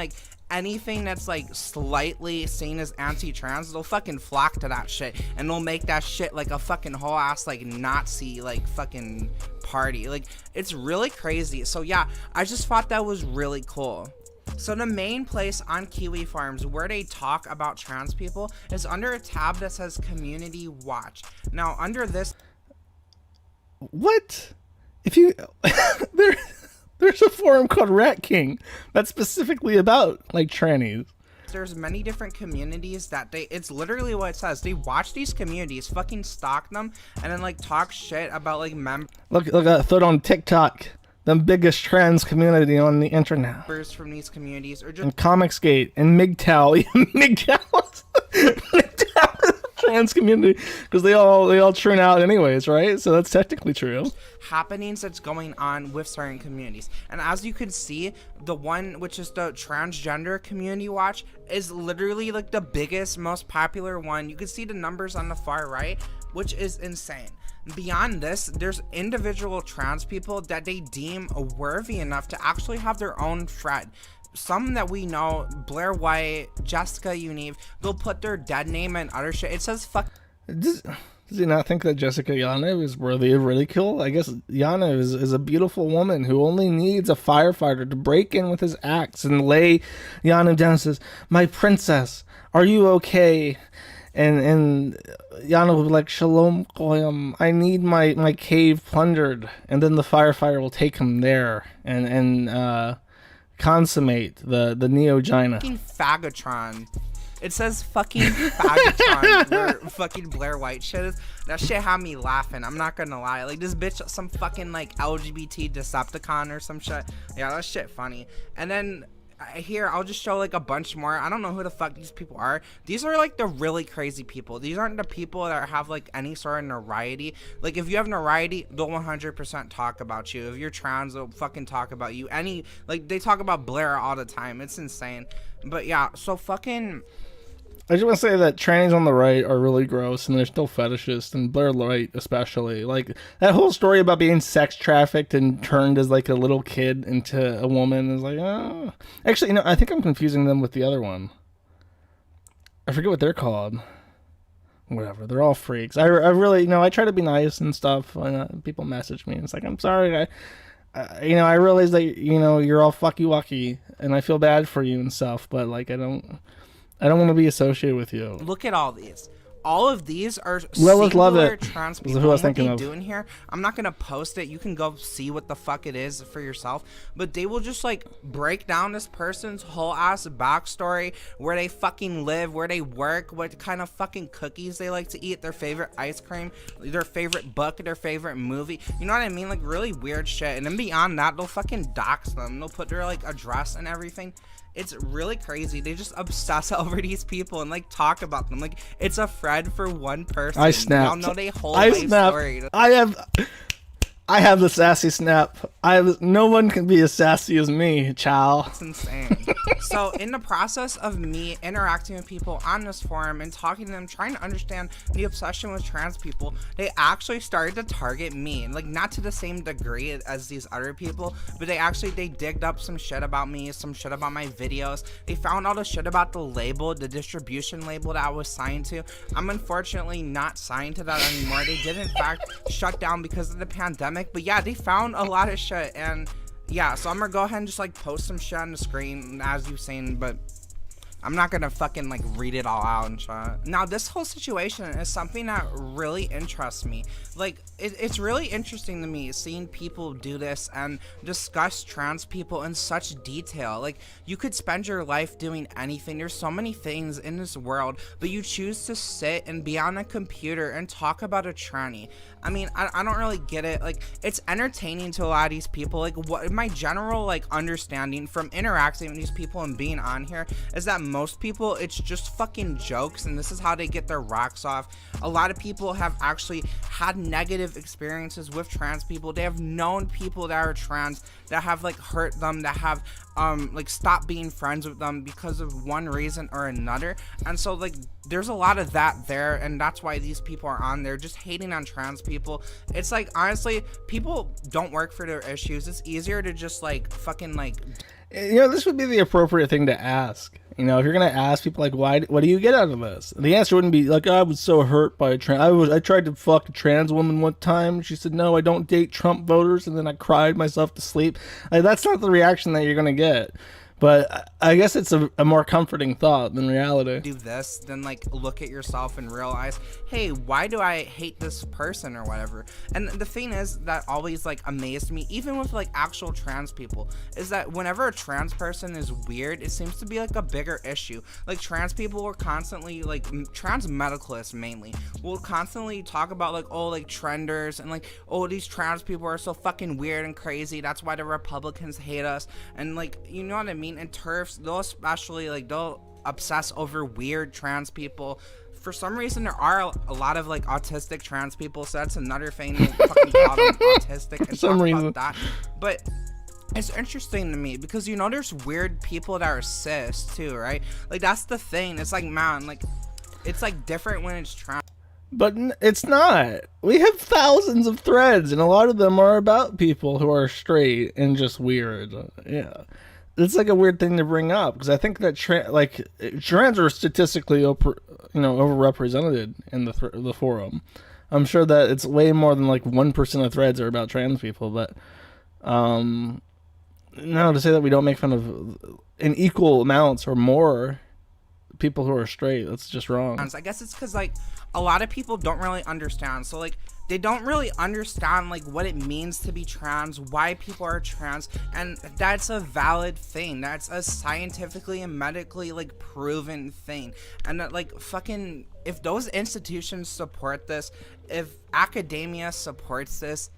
anything that's slightly seen as anti-trans, they'll fucking flock to that shit and they'll make that shit a fucking whole ass Nazi fucking party. It's really crazy. So yeah, I just thought that was really cool. So the main place on Kiwi Farms where they talk about trans people is under a tab that says Community Watch. Now under this... What? If you... There's a forum called Rat King that's specifically about trannies. There's many different communities that it's literally what it says. They watch these communities, fucking stalk them, and then talk shit about members. Look at thought on TikTok. The biggest trans community on the internet. From these communities or just and Comicsgate and MGTOW. MGTOW is trans community because they all turn out anyways, right? So that's technically true. Happenings that's going on with certain communities. And as you can see, the one which is the transgender community watch is literally like the biggest, most popular one. You can see the numbers on the far right, which is insane. Beyond this, there's individual trans people that they deem worthy enough to actually have their own thread. Some that we know, Blair White, Jessica Unive, they'll put their dead name and other shit. It says fuck. Does he not think that Jessica Yaniv is worthy of ridicule? I guess Yaniv is a beautiful woman who only needs a firefighter to break in with his axe and lay Yaniv down and says, "My princess, are you okay?" And Yana will be like, "Shalom Koyam, I need my cave plundered." And then the firefighter will take him there and consummate the Neogina. Fucking Fagatron. It says fucking Fagatron where fucking Blair White shit is. That shit had me laughing. I'm not gonna lie. Like, this bitch, some fucking like LGBT Decepticon or some shit. Yeah, that shit funny. And then here, I'll just show like a bunch more. I don't know who the fuck these people are. These are like the really crazy people. These aren't the people that have like any sort of notoriety. Like, if you have notoriety, they'll 100% talk about you. If you're trans, they'll fucking talk about you. Like, they talk about Blair all the time. It's insane. But yeah, so fucking... I just want to say that trannies on the right are really gross, and they're still fetishists, and Blair White especially. Like, that whole story about being sex trafficked and turned as like a little kid into a woman is like, oh. Actually, I think I'm confusing them with the other one. I forget what they're called. Whatever, they're all freaks. I really, I try to be nice and stuff. And people message me, and it's like, I'm sorry, I realize that, you're all fucky wucky, and I feel bad for you and stuff, but like, I don't want to be associated with you. Look at all these. All of these are Lilith singular trans people. Who I was what thinking they of. do in here, I'm not gonna post it. You can go see what the fuck it is for yourself. But they will just like break down this person's whole ass backstory, where they fucking live, where they work, what kind of fucking cookies they like to eat, their favorite ice cream, their favorite book, their favorite movie. You know what I mean? Like, really weird shit. And then beyond that, they'll fucking dox them. They'll put their like address and everything. It's really crazy. They just obsess over these people and like talk about them. Like, it's a thread for one person. I snapped. Y'all know they whole life story. I have the sassy snap. No one can be as sassy as me, chow. It's insane. So in the process of me interacting with people on this forum and talking to them, trying to understand the obsession with trans people, they actually started to target me. Like, not to the same degree as these other people, but they digged up some shit about me, some shit about my videos. They found all the shit about the label, the distribution label that I was signed to. I'm unfortunately not signed to that anymore. They did in fact shut down because of the pandemic. But yeah, they found a lot of shit, and yeah, so I'm gonna go ahead and just like post some shit on the screen as you've seen, but I'm not gonna fucking like read it all out and shit. Now, this whole situation is something that really interests me. Like, it's really interesting to me seeing people do this and discuss trans people in such detail. Like, you could spend your life doing anything. There's so many things in this world, but you choose to sit and be on a computer and talk about a tranny. I mean, I don't really get it. Like, it's entertaining to a lot of these people. Like, what my general like understanding from interacting with these people and being on here is that most people, it's just fucking jokes, and this is how they get their rocks off. A lot of people have actually had negative experiences with trans people. They have known people that are trans that have like hurt them, that have like stopped being friends with them because of one reason or another. And so like there's a lot of that there, and that's why these people are on there just hating on trans people. It's like, honestly, people don't work for their issues. It's easier to just like fucking like, this would be the appropriate thing to ask. If you're gonna ask people like, what do you get out of this? The answer wouldn't be like, I was so hurt by a trans. I tried to fuck a trans woman one time. She said, no, I don't date Trump voters, and then I cried myself to sleep. Like, that's not the reaction that you're gonna get. But I guess it's a more comforting thought than reality. Do this, then like look at yourself and realize, hey, why do I hate this person or whatever? And the thing is that always like amazed me, even with like actual trans people, is that whenever a trans person is weird, it seems to be like a bigger issue. Like, trans people are constantly like, trans medicalists mainly will constantly talk about like, oh, like trenders and like, oh, these trans people are so fucking weird and crazy, that's why the Republicans hate us. And like, you know what I mean? And TERFs, they'll especially like, they'll obsess over weird trans people for some reason there are a lot of like autistic trans people, so that's another thing. We'll fucking call them autistic and some talk reason. about that. But it's interesting to me because there's weird people that are cis too, right? Like that's the thing. It's like, man, like it's like different when it's trans. But it's not. We have thousands of threads, and a lot of them are about people who are straight and just weird. Yeah, it's like a weird thing to bring up because I think that trans are statistically, overrepresented in the forum. I'm sure that it's way more than like 1% of threads are about trans people, but no, to say that we don't make fun of in equal amounts or more people who are straight, that's just wrong. I guess it's because like a lot of people don't really understand, so like they don't really understand like what it means to be trans, why people are trans, and that's a valid thing. That's a scientifically and medically like proven thing. And that like fucking if those institutions support this, if academia supports this,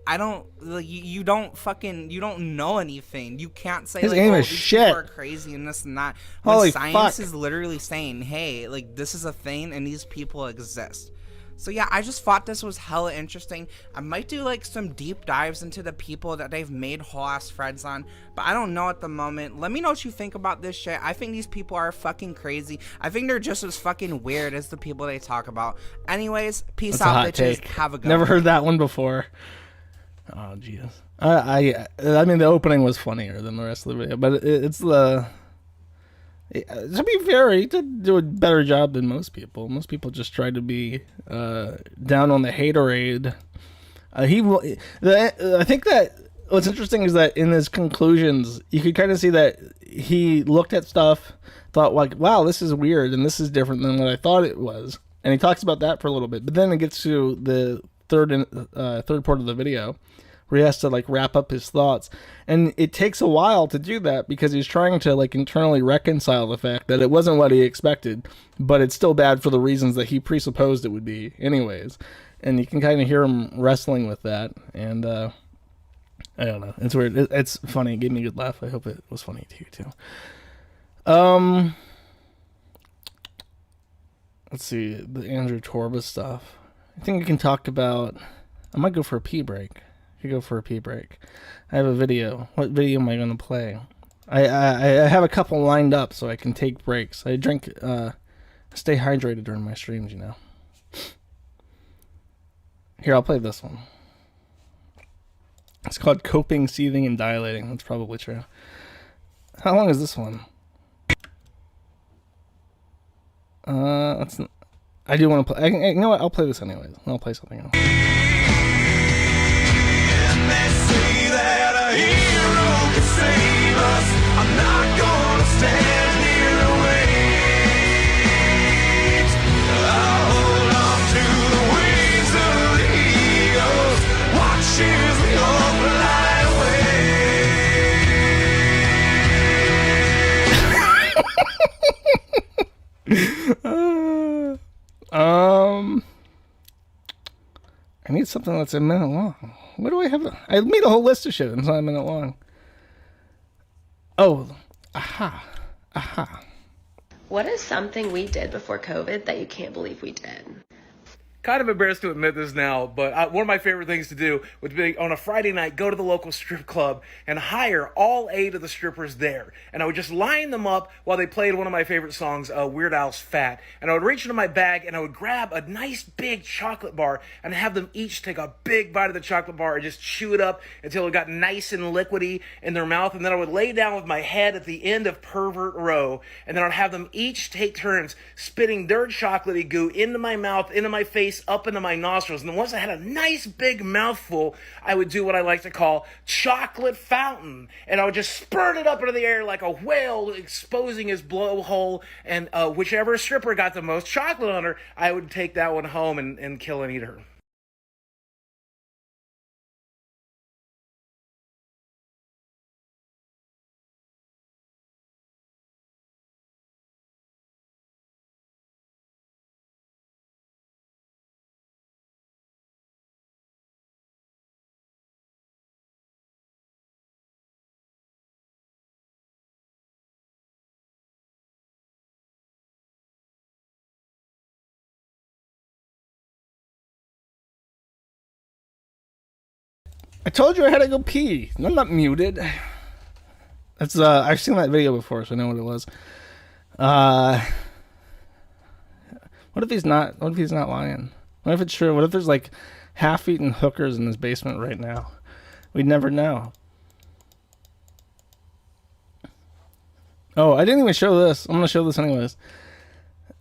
I don't like you don't know anything. You can't say His like, aim oh, is these shit. people are crazy and this and that. When Holy science fuck. is literally saying, hey, like this is a thing and these people exist. So yeah, I just thought this was hella interesting. I might do like some deep dives into the people that they've made whole ass threads on, but I don't know at the moment. Let me know what you think about this shit. I think these people are fucking crazy. I think they're just as fucking weird as the people they talk about. Anyways, peace That's a out, hot bitches. take. Have a good Never one. heard that one before. Oh Jesus! I mean, the opening was funnier than the rest of the video, but it's the. To be fair, he did do a better job than most people. Most people just try to be down on the haterade. I think that what's interesting is that in his conclusions, you could kind of see that he looked at stuff, thought like, "Wow, this is weird, and this is different than what I thought it was," and he talks about that for a little bit. But then it gets to the third part of the video, where he has to like wrap up his thoughts, and it takes a while to do that because he's trying to like internally reconcile the fact that it wasn't what he expected, but it's still bad for the reasons that he presupposed it would be anyways. And you can kind of hear him wrestling with that, and I don't know, it's weird. It's funny. It gave me a good laugh. I hope it was funny to you too. Let's see the Andrew Torba stuff. I think we can talk about. I might go for a pee break. Go for a pee break. I have a video. What video am I going to play? I have a couple lined up so I can take breaks. I drink, stay hydrated during my streams, you know. Here, I'll play this one. It's called Coping, Seething, and Dilating. That's probably true. How long is this one? I do want to play. You know what? I'll play this anyways. I'll play something else. They say that a hero can save us. I'm not gonna stand here and wait. I'll hold on to the wings of the eagles. Watch as we all fly away. I need something that's a minute long. What do I have? I made a whole list of shit. It's not a minute long. Oh, aha. What is something we did before COVID that you can't believe we did? Kind of embarrassed to admit this now, but one of my favorite things to do would be on a Friday night, go to the local strip club and hire all 8 of the strippers there. And I would just line them up while they played one of my favorite songs, Weird Al's Fat. And I would reach into my bag and I would grab a nice big chocolate bar and have them each take a big bite of the chocolate bar and just chew it up until it got nice and liquidy in their mouth. And then I would lay down with my head at the end of pervert row. And then I'd have them each take turns spitting their chocolatey goo into my mouth, into my face, up into my nostrils. And then once I had a nice big mouthful, I would do what I like to call chocolate fountain. And I would just spurt it up into the air like a whale exposing his blowhole. And whichever stripper got the most chocolate on her, I would take that one home and kill and eat her. I told you I had to go pee. I'm not muted. That's I've seen that video before, so I know what it was. What if he's not? What if he's not lying? What if it's true? What if there's like half-eaten hookers in his basement right now? We'd never know. Oh, I didn't even show this. I'm gonna show this anyways.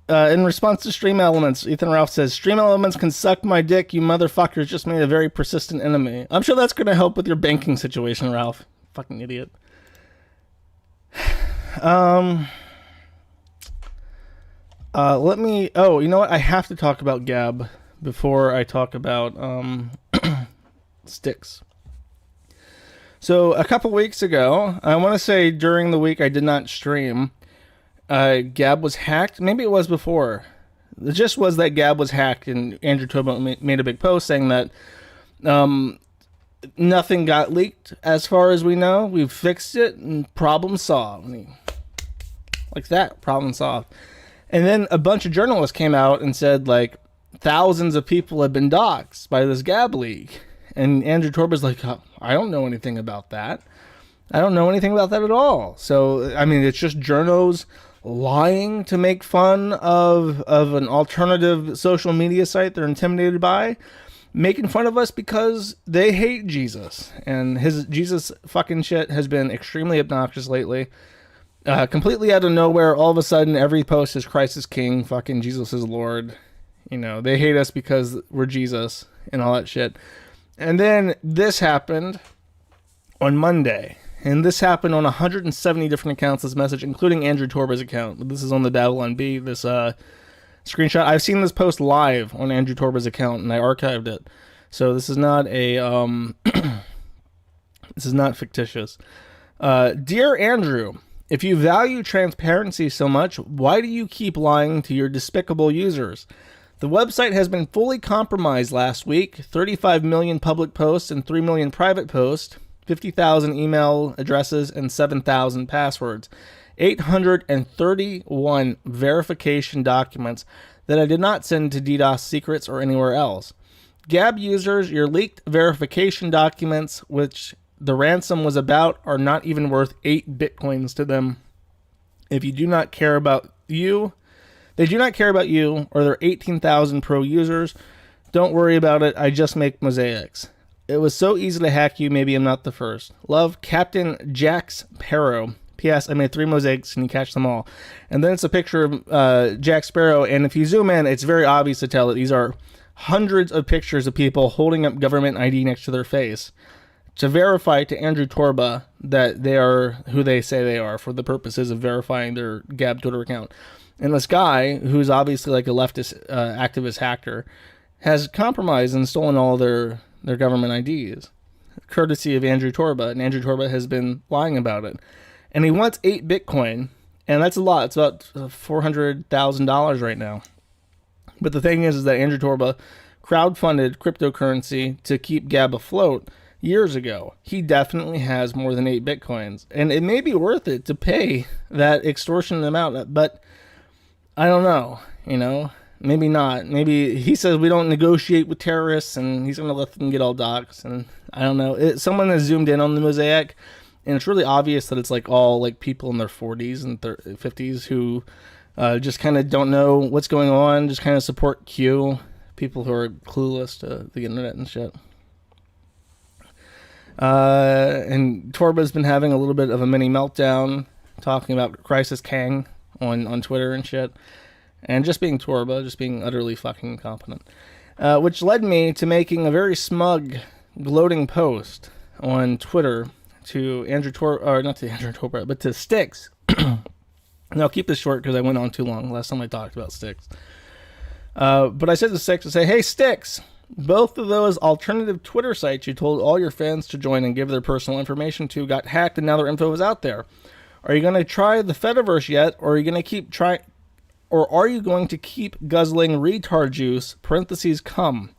In response to Stream Elements, Ethan Ralph says, Stream Elements can suck my dick, you motherfuckers just made a very persistent enemy. I'm sure that's going to help with your banking situation, Ralph. Fucking idiot. Let me... Oh, you know what? I have to talk about Gab before I talk about Sticks. So, a couple weeks ago, I want to say during the week I did not stream... Gab was hacked. Maybe it was before. The gist was that Gab was hacked, and Andrew Tobo made a big post saying that nothing got leaked as far as we know. We've fixed it, and problem solved. Like that, problem solved. And then a bunch of journalists came out and said, like, thousands of people have been doxxed by this Gab leak. And Andrew Torba's like, oh, I don't know anything about that. I don't know anything about that at all. So, I mean, it's just journos lying to make fun of an alternative social media site they're intimidated by, making fun of us because they hate Jesus. And his Jesus fucking shit has been extremely obnoxious lately. Completely out of nowhere, all of a sudden, every post is Christ is King, fucking Jesus is Lord. You know, they hate us because we're Jesus and all that shit. And then this happened on Monday. And this happened on 170 different accounts, this message, including Andrew Torba's account. This is on the Babylon Bee, this screenshot. I've seen this post live on Andrew Torba's account, and I archived it. So this is not a, this is not fictitious. Dear Andrew, if you value transparency so much, why do you keep lying to your despicable users? The website has been fully compromised last week. 35 million public posts and 3 million private posts. 50,000 email addresses and 7,000 passwords. 831 verification documents that I did not send to DDoS Secrets or anywhere else. Gab users, your leaked verification documents, which the ransom was about, are not even worth 8 bitcoins to them. If you do not care about you, they do not care about you or their 18,000 pro users. Don't worry about it. I just make mosaics. It was so easy to hack you, maybe I'm not the first. Love, Captain Jack Sparrow. P.S. I made 3 mosaics, and you catch them all. And then it's a picture of Jack Sparrow, and if you zoom in, it's very obvious to tell that these are hundreds of pictures of people holding up government ID next to their face to verify to Andrew Torba that they are who they say they are for the purposes of verifying their Gab Twitter account. And this guy, who's obviously like a leftist activist hacker, has compromised and stolen all their government IDs, courtesy of Andrew Torba, and Andrew Torba has been lying about it. And he wants 8 Bitcoin, and that's a lot. It's about $400,000 right now. But the thing is that Andrew Torba crowdfunded cryptocurrency to keep Gab afloat years ago. He definitely has more than 8 Bitcoins, and it may be worth it to pay that extortionate amount, but I don't know, you know? Maybe not. Maybe he says we don't negotiate with terrorists, and he's going to let them get all doxxed. And I don't know. Someone has zoomed in on the mosaic, and it's really obvious that it's like all like people in their 40s and 50s who just kind of don't know what's going on, just kind of support Q, people who are clueless to the internet and shit. And Torba's been having a little bit of a mini meltdown, talking about Crisis Kang on Twitter and shit. And just being Torba, just being utterly fucking incompetent. Which led me to making a very smug, gloating post on Twitter to Andrew Torba, or not to Andrew Torba, but to Sticks. And I'll keep this short because I went on too long last time I talked about Sticks. But I said to Sticks, I say, hey Sticks, both of those alternative Twitter sites you told all your fans to join and give their personal information to got hacked and now their info is out there. Are you going to try the Fediverse yet, or are you going to keep trying... Or are you going to keep guzzling retard juice, parentheses, cum?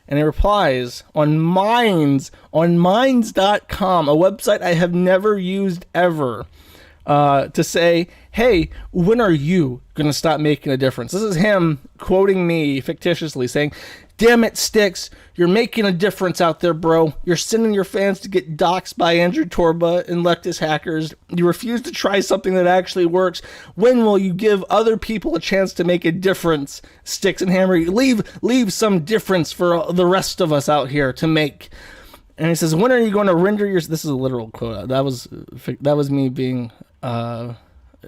And he replies, on Minds, on Minds.com, a website I have never used ever, to say, hey, when are you going to stop making a difference? This is him quoting me fictitiously, saying, Damn it, Sticks. You're making a difference out there, bro. You're sending your fans to get doxxed by Andrew Torba and leftist hackers. You refuse to try something that actually works. When will you give other people a chance to make a difference? Sticks and Hammer, leave some difference for the rest of us out here to make. And he says, when are you going to render your... This is a literal quote. That was me being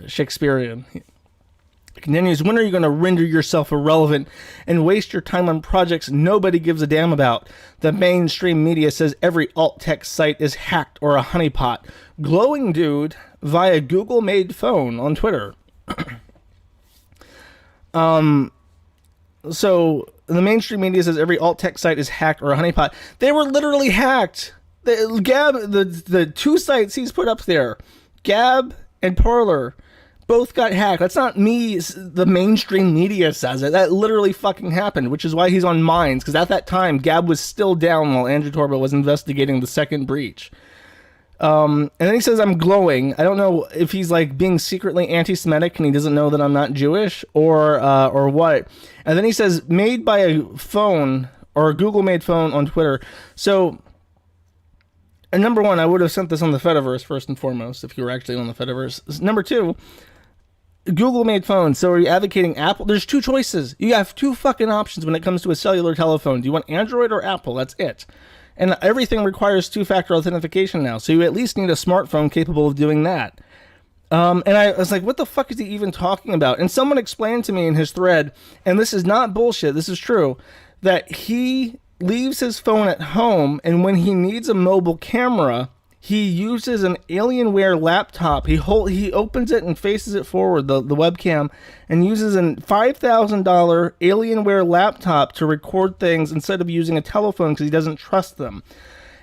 Shakespearean. It continues, when are you going to render yourself irrelevant and waste your time on projects nobody gives a damn about? The mainstream media says every alt-tech site is hacked or a honeypot. Glowing dude via Google-made phone on Twitter. So the mainstream media says every alt-tech site is hacked or a honeypot. They were literally hacked. The two sites he's put up there, Gab and Parler, both got hacked. That's not me. The mainstream media says it. That literally fucking happened, which is why he's on Minds, because at that time, Gab was still down while Andrew Torba was investigating the second breach. And then he says, I'm glowing. I don't know if he's like being secretly anti-Semitic and he doesn't know that I'm not Jewish or what. And then he says, made by a phone or a Google-made phone on Twitter. So, and number one, I would have sent this on the Fediverse first and foremost if you were actually on the Fediverse. Number two, Google made phones. So are you advocating Apple? There's two choices. You have two fucking options when it comes to a cellular telephone. Do you want Android or Apple? That's it. And everything requires two-factor authentication now. So you at least need a smartphone capable of doing that. And I was like, what the fuck is he even talking about? And someone explained to me in his thread, and this is not bullshit, this is true, that he leaves his phone at home, and when he needs a mobile camera, he uses an Alienware laptop. He opens it and faces it forward, the webcam, and uses a $5,000 Alienware laptop to record things instead of using a telephone because he doesn't trust them.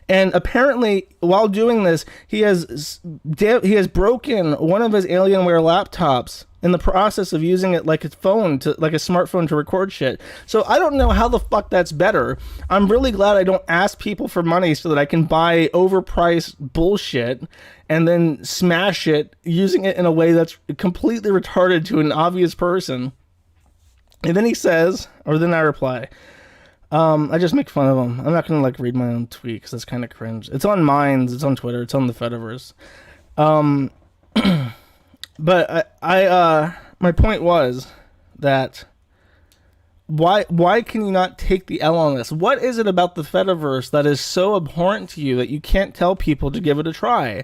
And apparently, while doing this, he has broken one of his Alienware laptops in the process of using it like a smartphone to record shit. So I don't know how the fuck that's better. I'm really glad I don't ask people for money so that I can buy overpriced bullshit and then smash it using it in a way that's completely retarded to an obvious person. And then he says, or then I reply, I just make fun of him. I'm not going to read my own tweet because that's kind of cringe. It's on Minds, it's on Twitter, it's on the Fediverse. But my point was that why can you not take the L on this? What is it about the Fediverse that is so abhorrent to you that you can't tell people to give it a try?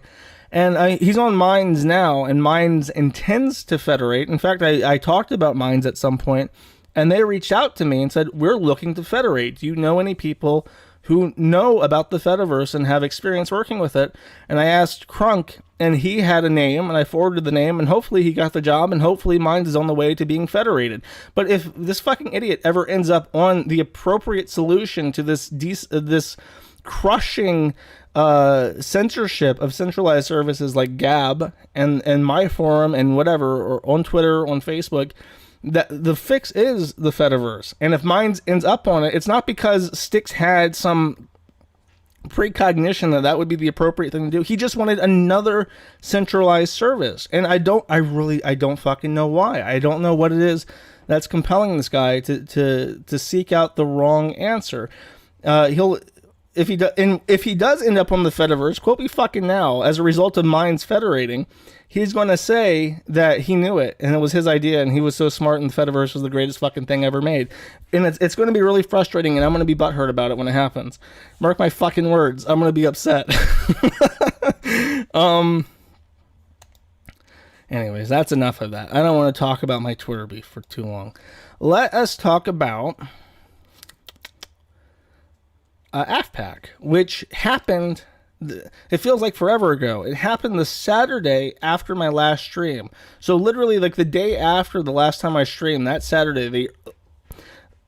And he's on Minds now, and Minds intends to federate. In fact, I talked about Minds at some point, and they reached out to me and said, we're looking to federate. Do you know any people who know about the Fediverse and have experience working with it? And I asked Crunk, and he had a name, and I forwarded the name, and hopefully he got the job, and hopefully Minds is on the way to being federated. But if this fucking idiot ever ends up on the appropriate solution to this crushing censorship of centralized services like Gab and my forum and whatever, or on Twitter, on Facebook, that the fix is the Fediverse. And if Minds ends up on it, it's not because Styx had some precognition that would be the appropriate thing to do. He just wanted another centralized service, and I don't fucking know why. I don't know what it is that's compelling this guy to seek out the wrong answer. If he does end up on the Fediverse, quote me fucking now, as a result of Minds federating, he's going to say that he knew it and it was his idea and he was so smart and the Fediverse was the greatest fucking thing ever made. And it's going to be really frustrating, and I'm going to be butthurt about it when it happens. Mark my fucking words. I'm going to be upset. Anyways, that's enough of that. I don't want to talk about my Twitter beef for too long. Let us talk about AFPAC, which happened, it feels like forever ago. It happened the Saturday after my last stream. So literally the day after the last time I streamed, that Saturday,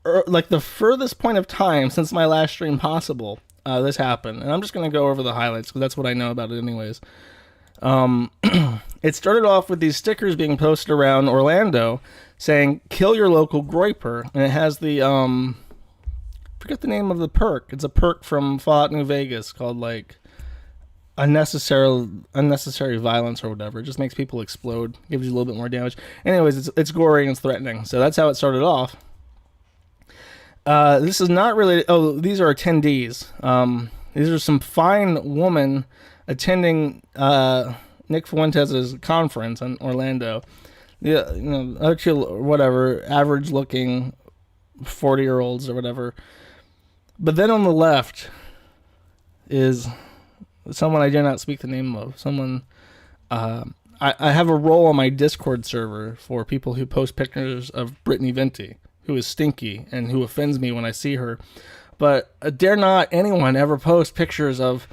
the furthest point of time since my last stream possible, this happened. And I'm just going to go over the highlights because that's what I know about it anyways. It started off with these stickers being posted around Orlando saying, kill your local groiper. And it has the, forget the name of the perk. It's a perk from Fallout New Vegas called unnecessary violence or whatever. It just makes people explode, gives you a little bit more damage. Anyways, it's gory and it's threatening. So that's how it started off. This is not related. Oh, these are attendees. These are some fine women attending Nick Fuentes' conference in Orlando. Yeah, actually, whatever, average-looking 40-year-olds or whatever. But then on the left is someone I dare not speak the name of. Someone, I have a role on my Discord server for people who post pictures of Brittany Venti, who is stinky and who offends me when I see her. But dare not anyone ever post pictures of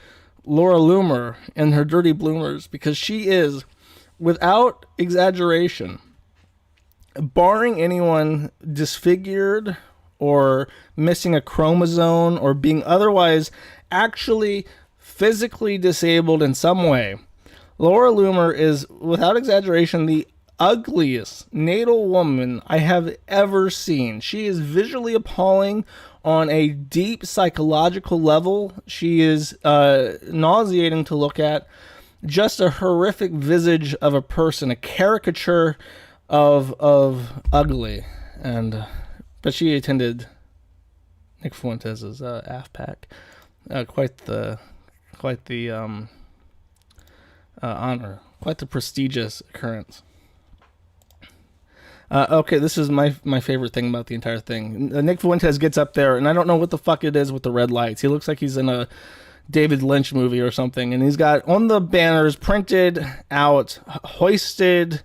Laura Loomer and her dirty bloomers, because she is, without exaggeration, barring anyone disfigured or missing a chromosome or being otherwise actually physically disabled in some way, Laura Loomer is, without exaggeration, the ugliest natal woman I have ever seen. She is visually appalling on a deep psychological level. She is nauseating to look at. Just a horrific visage of a person, a caricature of ugly. And but she attended Nick Fuentes' AFPAC. Quite the honor, quite the prestigious occurrence. Okay, this is my favorite thing about the entire thing. Nick Fuentes gets up there, and I don't know what the fuck it is with the red lights. He looks like he's in a David Lynch movie or something, and he's got on the banners printed out, hoisted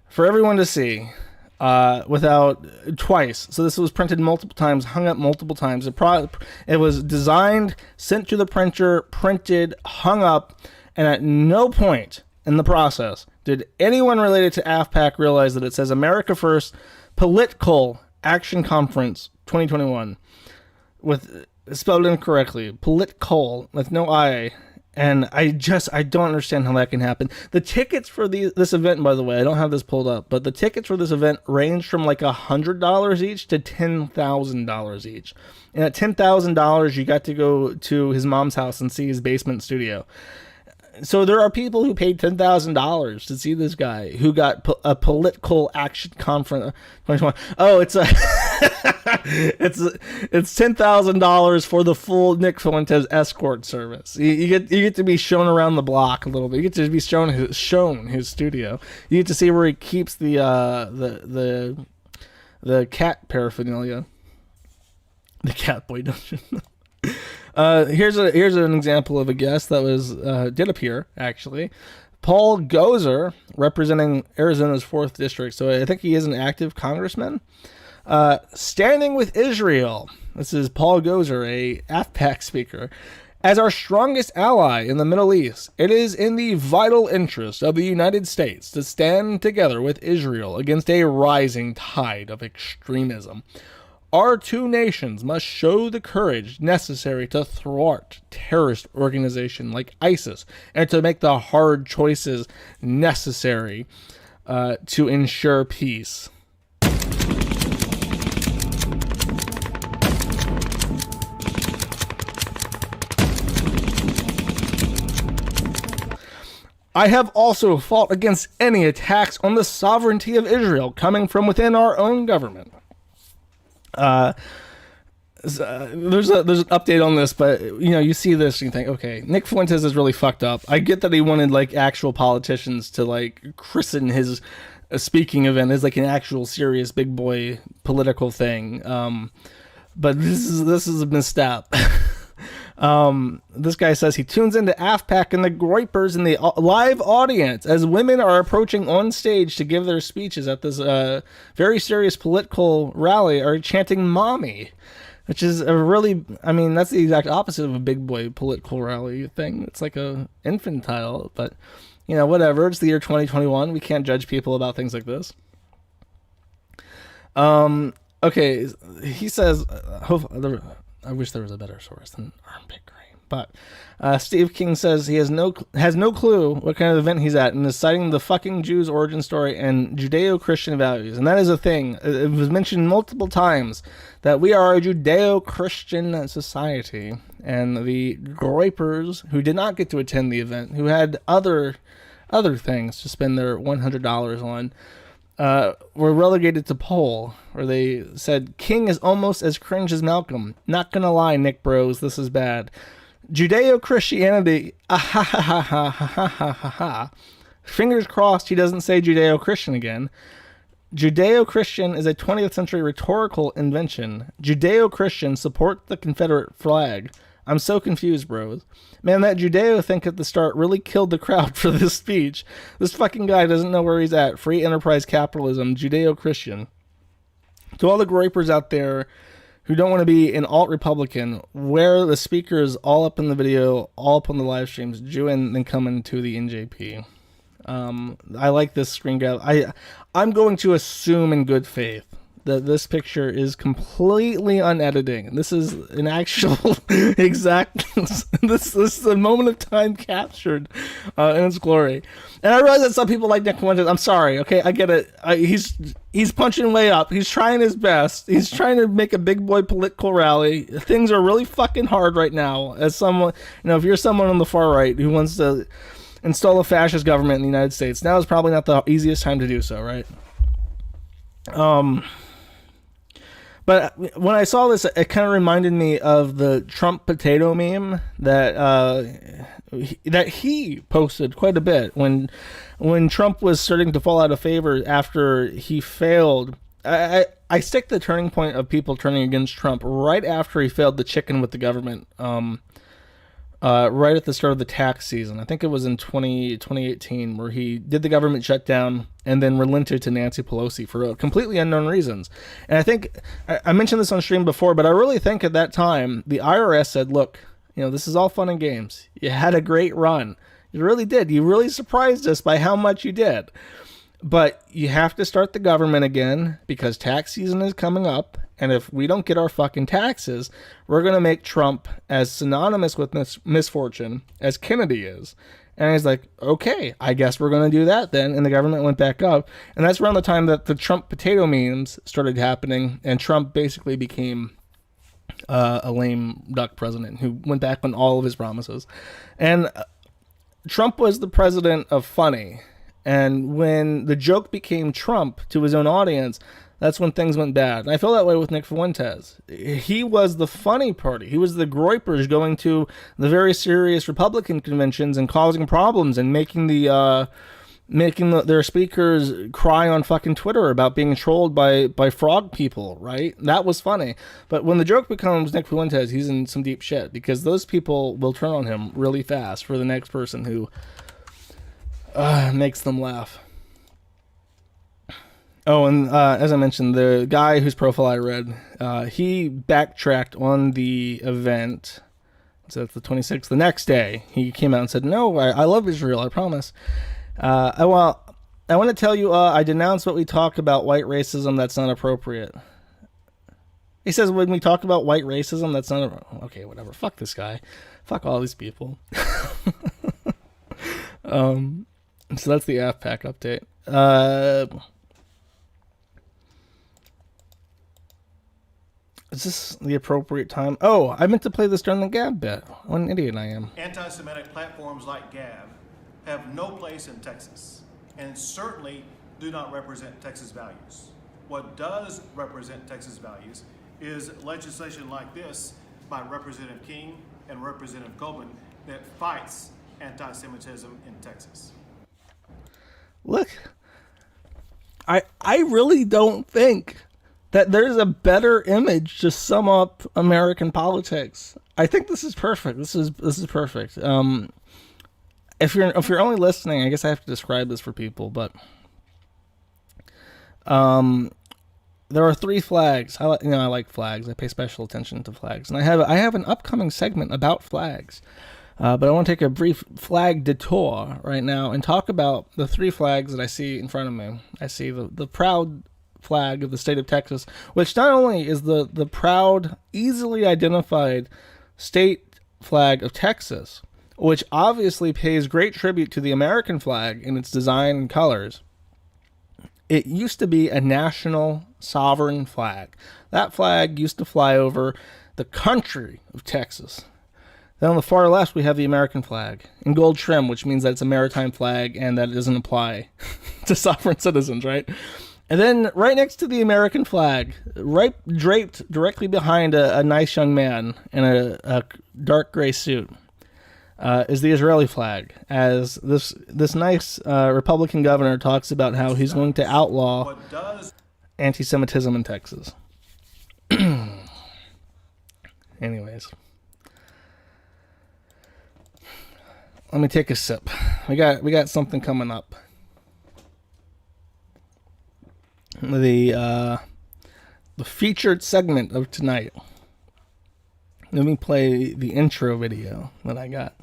for everyone to see, without twice. So this was printed multiple times, hung up multiple times. It was designed, sent to the printer, printed, hung up, and at no point in the process did anyone related to AFPAC realize that it says America First Political Action Conference 2021 with spelled incorrectly, political with no I, and I don't understand how that can happen. The tickets for this event, by the way, I don't have this pulled up, but the tickets for this event range from like $100 each to $10,000 each. And at $10,000, you got to go to his mom's house and see his basement studio. So there are people who paid $10,000 to see this guy who got a political action conference. Oh, it's it's $10,000 for the full Nick Fuentes escort service. You get to be shown around the block a little bit. You get to be shown his studio. You get to see where he keeps the cat paraphernalia, the catboy dungeon. Here's an example of a guest that was did appear, actually. Paul Gosar, representing Arizona's 4th District, so I think he is an active congressman. Standing with Israel. This is Paul Gosar, a AFPAC speaker. As our strongest ally in the Middle East, it is in the vital interest of the United States to stand together with Israel against a rising tide of extremism. Our two nations must show the courage necessary to thwart terrorist organizations like ISIS and to make the hard choices necessary to ensure peace. I have also fought against any attacks on the sovereignty of Israel coming from within our own government. There's an update on this, but you see this and you think, okay, Nick Fuentes is really fucked up. I get that he wanted like actual politicians to like christen his speaking event as like an actual serious big boy political thing. But this is a misstep. This guy says he tunes into AFPAC and the Groypers in the live audience as women are approaching on stage to give their speeches at this very serious political rally are chanting mommy, which is a really, that's the exact opposite of a big boy political rally thing. It's like a infantile, but whatever. It's the year 2021. We can't judge people about things like this. Okay. He says, I wish there was a better source than armpit cream. But Steve King says he has no clue what kind of event he's at and is citing the fucking Jews' origin story and Judeo-Christian values. And that is a thing. It was mentioned multiple times that we are a Judeo-Christian society. And the Groypers, who did not get to attend the event, who had other things to spend their $100 on, were relegated to poll, where they said, King is almost as cringe as Malcolm. Not gonna lie, Nick Bros, this is bad. Judeo-Christianity, ah ha ha ha ha ha ha ha ha. Fingers crossed he doesn't say Judeo-Christian again. Judeo-Christian is a 20th century rhetorical invention. Judeo-Christian support the Confederate flag. I'm so confused, bros. Man, that Judeo think at the start really killed the crowd for this speech. This fucking guy doesn't know where he's at. Free enterprise capitalism, Judeo-Christian. To all the gripers out there who don't want to be an alt-Republican, where the speakers all up in the video, all up on the live streams, Jewin, then coming to the NJP. I like this screen grab. I'm going to assume in good faith that this picture is completely unediting. This is an actual exact. This is a moment of time captured in its glory. And I realize that some people like Nick Fuentes. I'm sorry. Okay, I get it. He's punching way up. He's trying his best. He's trying to make a big boy political rally. Things are really fucking hard right now. As someone, if you're someone on the far right who wants to install a fascist government in the United States, now is probably not the easiest time to do so, right? But when I saw this, it kind of reminded me of the Trump potato meme that he posted quite a bit when Trump was starting to fall out of favor after he failed. I stick the turning point of people turning against Trump right after he failed the chicken with the government. Right at the start of the tax season. I think it was in 2018 where he did the government shutdown and then relented to Nancy Pelosi for completely unknown reasons. And I think, I mentioned this on stream before, but I really think at that time, the IRS said, look, this is all fun and games. You had a great run. You really did. You really surprised us by how much you did. But you have to start the government again because tax season is coming up. And if we don't get our fucking taxes, we're going to make Trump as synonymous with misfortune as Kennedy is. And he's like, okay, I guess we're going to do that then. And the government went back up. And that's around the time that the Trump potato memes started happening. And Trump basically became a lame duck president who went back on all of his promises. And Trump was the president of funny. And when the joke became Trump to his own audience, that's when things went bad. And I feel that way with Nick Fuentes. He was the funny party. He was the groypers going to the very serious Republican conventions and causing problems and making their speakers cry on fucking Twitter about being trolled by frog people, right? That was funny. But when the joke becomes Nick Fuentes, he's in some deep shit because those people will turn on him really fast for the next person who makes them laugh. Oh, and as I mentioned, the guy whose profile I read, he backtracked on the event. So it's the 26th. The next day, he came out and said, no, I love Israel, I promise. I want to tell you, I denounce what we talk about white racism. That's not appropriate. He says, when we talk about white racism, that's not... Okay, whatever. Fuck this guy. Fuck all these people. So that's the AFPAC update. Is this the appropriate time? Oh, I meant to play this during the Gab bit. What an idiot I am. Anti-Semitic platforms like Gab have no place in Texas and certainly do not represent Texas values. What does represent Texas values is legislation like this by Representative King and Representative Coleman that fights anti-Semitism in Texas. Look, I really don't think that there's a better image to sum up American politics. I think this is perfect. This is perfect. If you're only listening, I guess I have to describe this for people, but there are 3 flags. I like flags. I pay special attention to flags, and I have an upcoming segment about flags. But I want to take a brief flag detour right now and talk about the 3 flags that I see in front of me. I see the proud flag of the state of Texas, which not only is the proud, easily identified state flag of Texas, which obviously pays great tribute to the American flag in its design and colors. It used to be a national sovereign flag. That flag used to fly over the country of Texas. Then on the far left, we have the American flag in gold trim, which means that it's a maritime flag and that it doesn't apply to sovereign citizens, right? And then right next to the American flag, right draped directly behind a nice young man in a dark gray suit, is the Israeli flag. As this nice Republican governor talks about how he's going to outlaw anti-Semitism in Texas. Anyways, let me take a sip. We got something coming up. The featured segment of tonight. Let me play the intro video that I got.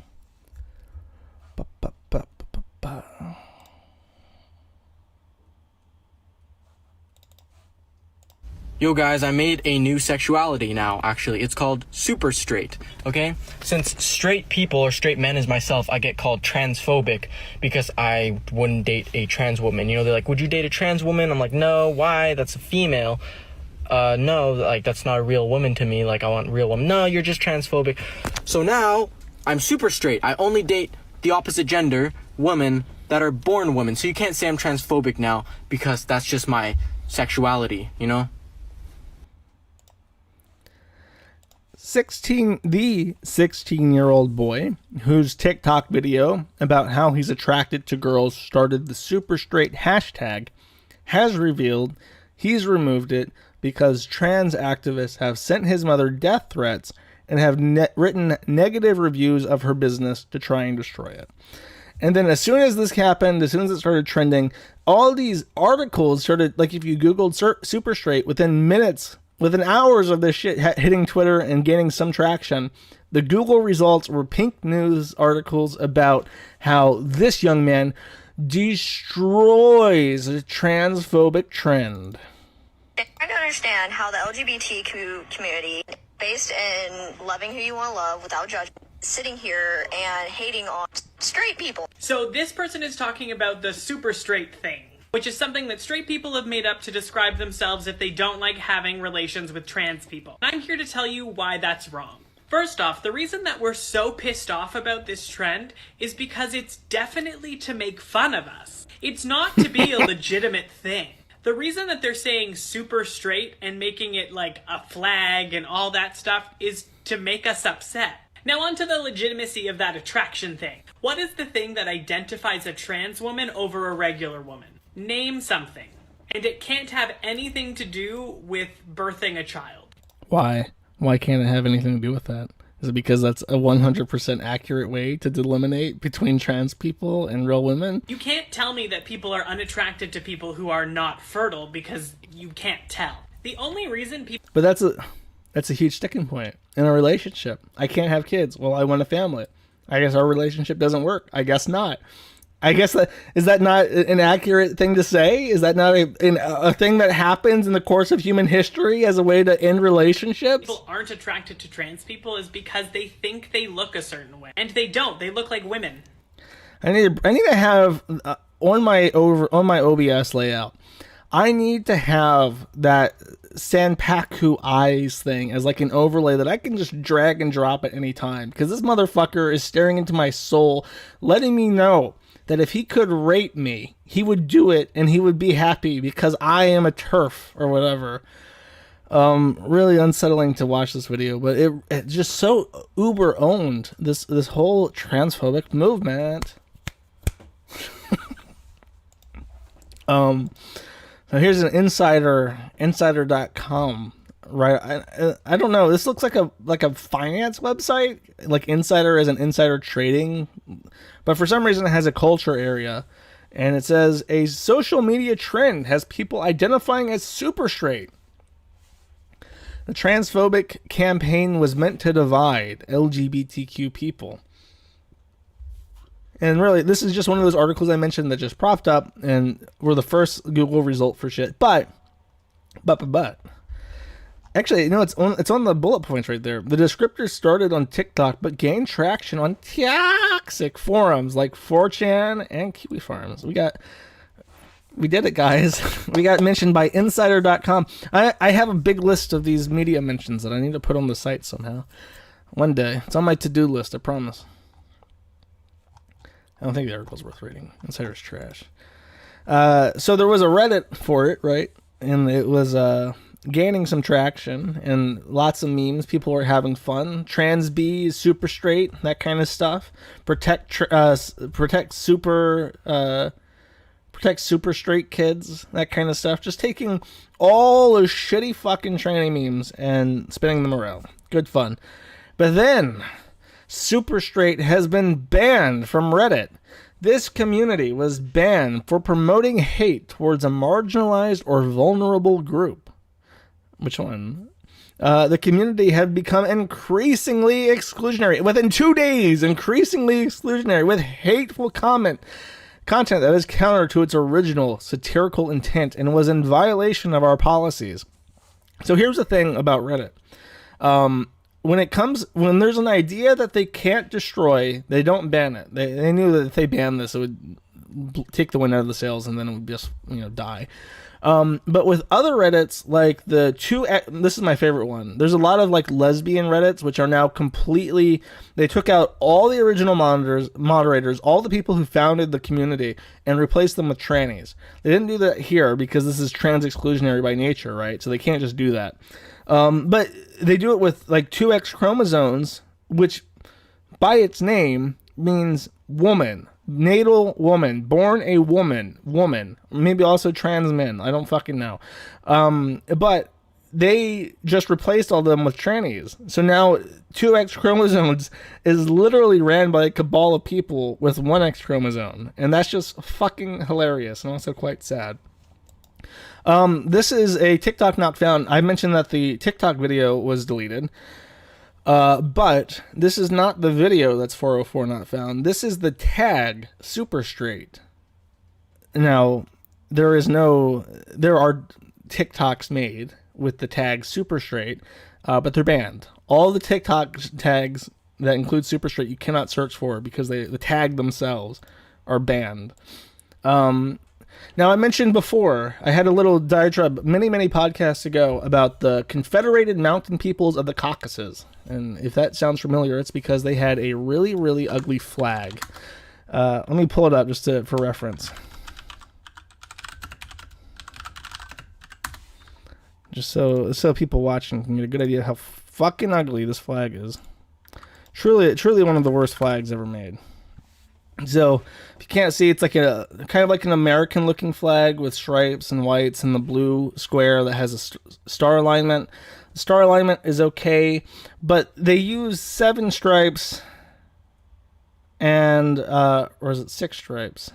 Yo guys, I made a new sexuality now, actually. It's called super straight, okay? Since straight people, or straight men as myself, I get called transphobic because I wouldn't date a trans woman. You know, they're like, would you date a trans woman? I'm like, no, why? That's a female. No, like, that's not a real woman to me. Like, I want a real woman. No, you're just transphobic. So now, I'm super straight. I only date the opposite gender, women, that are born women. So you can't say I'm transphobic now because that's just my sexuality, you know? The 16-year-old boy whose TikTok video about how he's attracted to girls started the super straight hashtag has revealed he's removed it because trans activists have sent his mother death threats and have written negative reviews of her business to try and destroy it. And then as soon as this happened, as soon as it started trending, all these articles started, like if you Googled super straight, within hours of this shit hitting Twitter and gaining some traction, the Google results were pink news articles about how this young man destroys a transphobic trend. I don't understand how the LGBTQ community, based in loving who you want to love without judgment, sitting here and hating on straight people. So this person is talking about the super straight thing, which is something that straight people have made up to describe themselves if they don't like having relations with trans people. I'm here to tell you why that's wrong. First off, the reason that we're so pissed off about this trend is because it's definitely to make fun of us. It's not to be a legitimate thing. The reason that they're saying super straight and making it like a flag and all that stuff is to make us upset. Now on to the legitimacy of that attraction thing. What is the thing that identifies a trans woman over a regular woman? Name something. And it can't have anything to do with birthing a child. Why? Why can't it have anything to do with that? Is it because that's a 100% accurate way to delineate between trans people and real women? You can't tell me that people are unattracted to people who are not fertile because you can't tell. The only reason people... But that's a huge sticking point in a relationship. I can't have kids. Well, I want a family. I guess our relationship doesn't work. I guess not. I guess is that not an accurate thing to say? Is that not a thing that happens in the course of human history as a way to end relationships? People aren't attracted to trans people is because they think they look a certain way, and they don't. They look like women. I need to have on my OBS layout. I need to have that Sanpaku eyes thing as like an overlay that I can just drag and drop at any time, because this motherfucker is staring into my soul, letting me know that if he could rape me, he would do it and he would be happy because I am a TERF or whatever. Really unsettling to watch this video, but it just so uber owned this whole transphobic movement. So here's an insider.com, right? I don't know. This looks like a finance website, like Insider as an insider trading, but for some reason it has a culture area, and it says a social media trend has people identifying as super straight. The transphobic campaign was meant to divide LGBTQ people. And really, this is just one of those articles I mentioned that just popped up and were the first Google result for shit. But. Actually, you know, it's on the bullet points right there. The descriptors started on TikTok, but gained traction on toxic forums like 4chan and Kiwi Farms. We did it, guys. We got mentioned by Insider.com. I have a big list of these media mentions that I need to put on the site somehow. One day. It's on my to-do list, I promise. I don't think the article's worth reading. Insider's trash. So there was a Reddit for it, right? And it was gaining some traction and lots of memes. People were having fun. Trans B, super straight, that kind of stuff. Protect super straight kids, that kind of stuff. Just taking all those shitty fucking tranny memes and spinning them around. Good fun. But then, super straight has been banned from Reddit. This community was banned for promoting hate towards a marginalized or vulnerable group. Which one? The community had become increasingly exclusionary. Within 2 days, increasingly exclusionary with hateful content that is counter to its original satirical intent and was in violation of our policies. So here's the thing about Reddit. When there's an idea that they can't destroy, they don't ban it. They knew that if they banned this, it would take the wind out of the sails and then it would just, die. But with other Reddits, like this is my favorite one. There's a lot of like lesbian Reddits, which are now completely, they took out all the original moderators, all the people who founded the community and replaced them with trannies. They didn't do that here because this is trans exclusionary by nature, right? So they can't just do that. But they do it with like 2X chromosomes, which by its name means woman. Natal woman, born a woman, maybe also trans men. I don't fucking know. But they just replaced all of them with trannies. So now 2X chromosomes is literally ran by a cabal of people with 1X chromosome. And that's just fucking hilarious and also quite sad. This is a TikTok not found. I mentioned that the TikTok video was deleted. But this is not the video that's 404 not found. This is the tag super straight. Now, there are TikToks made with the tag super straight, but they're banned. All the TikTok tags that include super straight you cannot search for because the tag themselves are banned. Now, I mentioned before, I had a little diatribe many podcasts ago about the Confederated Mountain Peoples of the Caucasus. And if that sounds familiar, it's because they had a really, really ugly flag. Let me pull it up just for reference. Just so people watching can get a good idea how fucking ugly this flag is. Truly one of the worst flags ever made. So, if you can't see, it's like kind of like an American-looking flag with stripes and whites and the blue square that has a star alignment. The star alignment is okay, but they use 7 stripes and, or is it 6 stripes?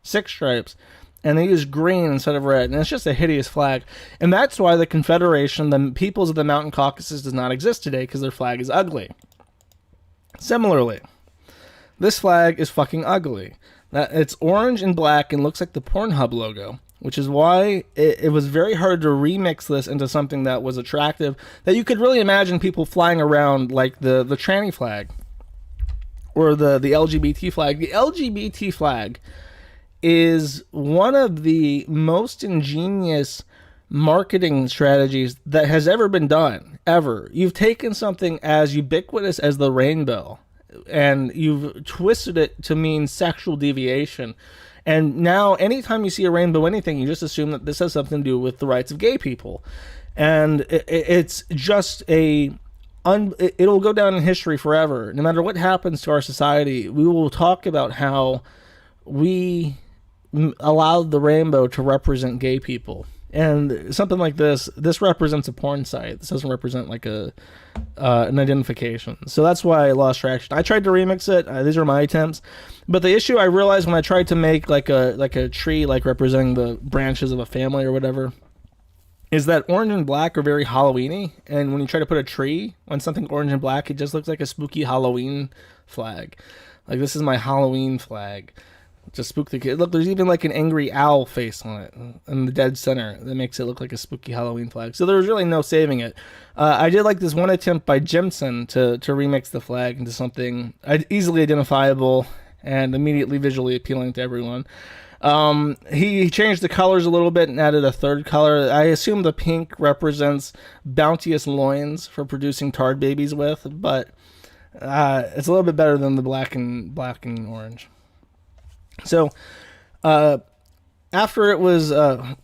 6 stripes, and they use green instead of red, and it's just a hideous flag. And that's why the Confederation, the Peoples of the Mountain Caucasus, does not exist today, because their flag is ugly. Similarly, this flag is fucking ugly. It's orange and black and looks like the Pornhub logo, which is why it was very hard to remix this into something that was attractive, that you could really imagine people flying around like the tranny flag or the LGBT flag. The LGBT flag is one of the most ingenious marketing strategies that has ever been done, ever. You've taken something as ubiquitous as the rainbow, and you've twisted it to mean sexual deviation. And now, anytime you see a rainbow anything, you just assume that this has something to do with the rights of gay people. And it's just it'll go down in history forever. No matter what happens to our society, we will talk about how we allowed the rainbow to represent gay people. And something like this represents a porn site. This doesn't represent like an identification. So that's why I lost traction. I tried to remix it. These are my attempts. But the issue I realized when I tried to make like a tree, like representing the branches of a family or whatever, is that orange and black are very Halloween-y. And when you try to put a tree on something orange and black, it just looks like a spooky Halloween flag. Like, this is my Halloween flag. To spook the kid. Look, there's even like an angry owl face on it in the dead center that makes it look like a spooky Halloween flag. So there was really no saving it. I did like this one attempt by Jimson to remix the flag into something easily identifiable and immediately visually appealing to everyone. He changed the colors a little bit and added a third color. I assume the pink represents bounteous loins for producing tard babies with, but it's a little bit better than the black and orange. So, after it was,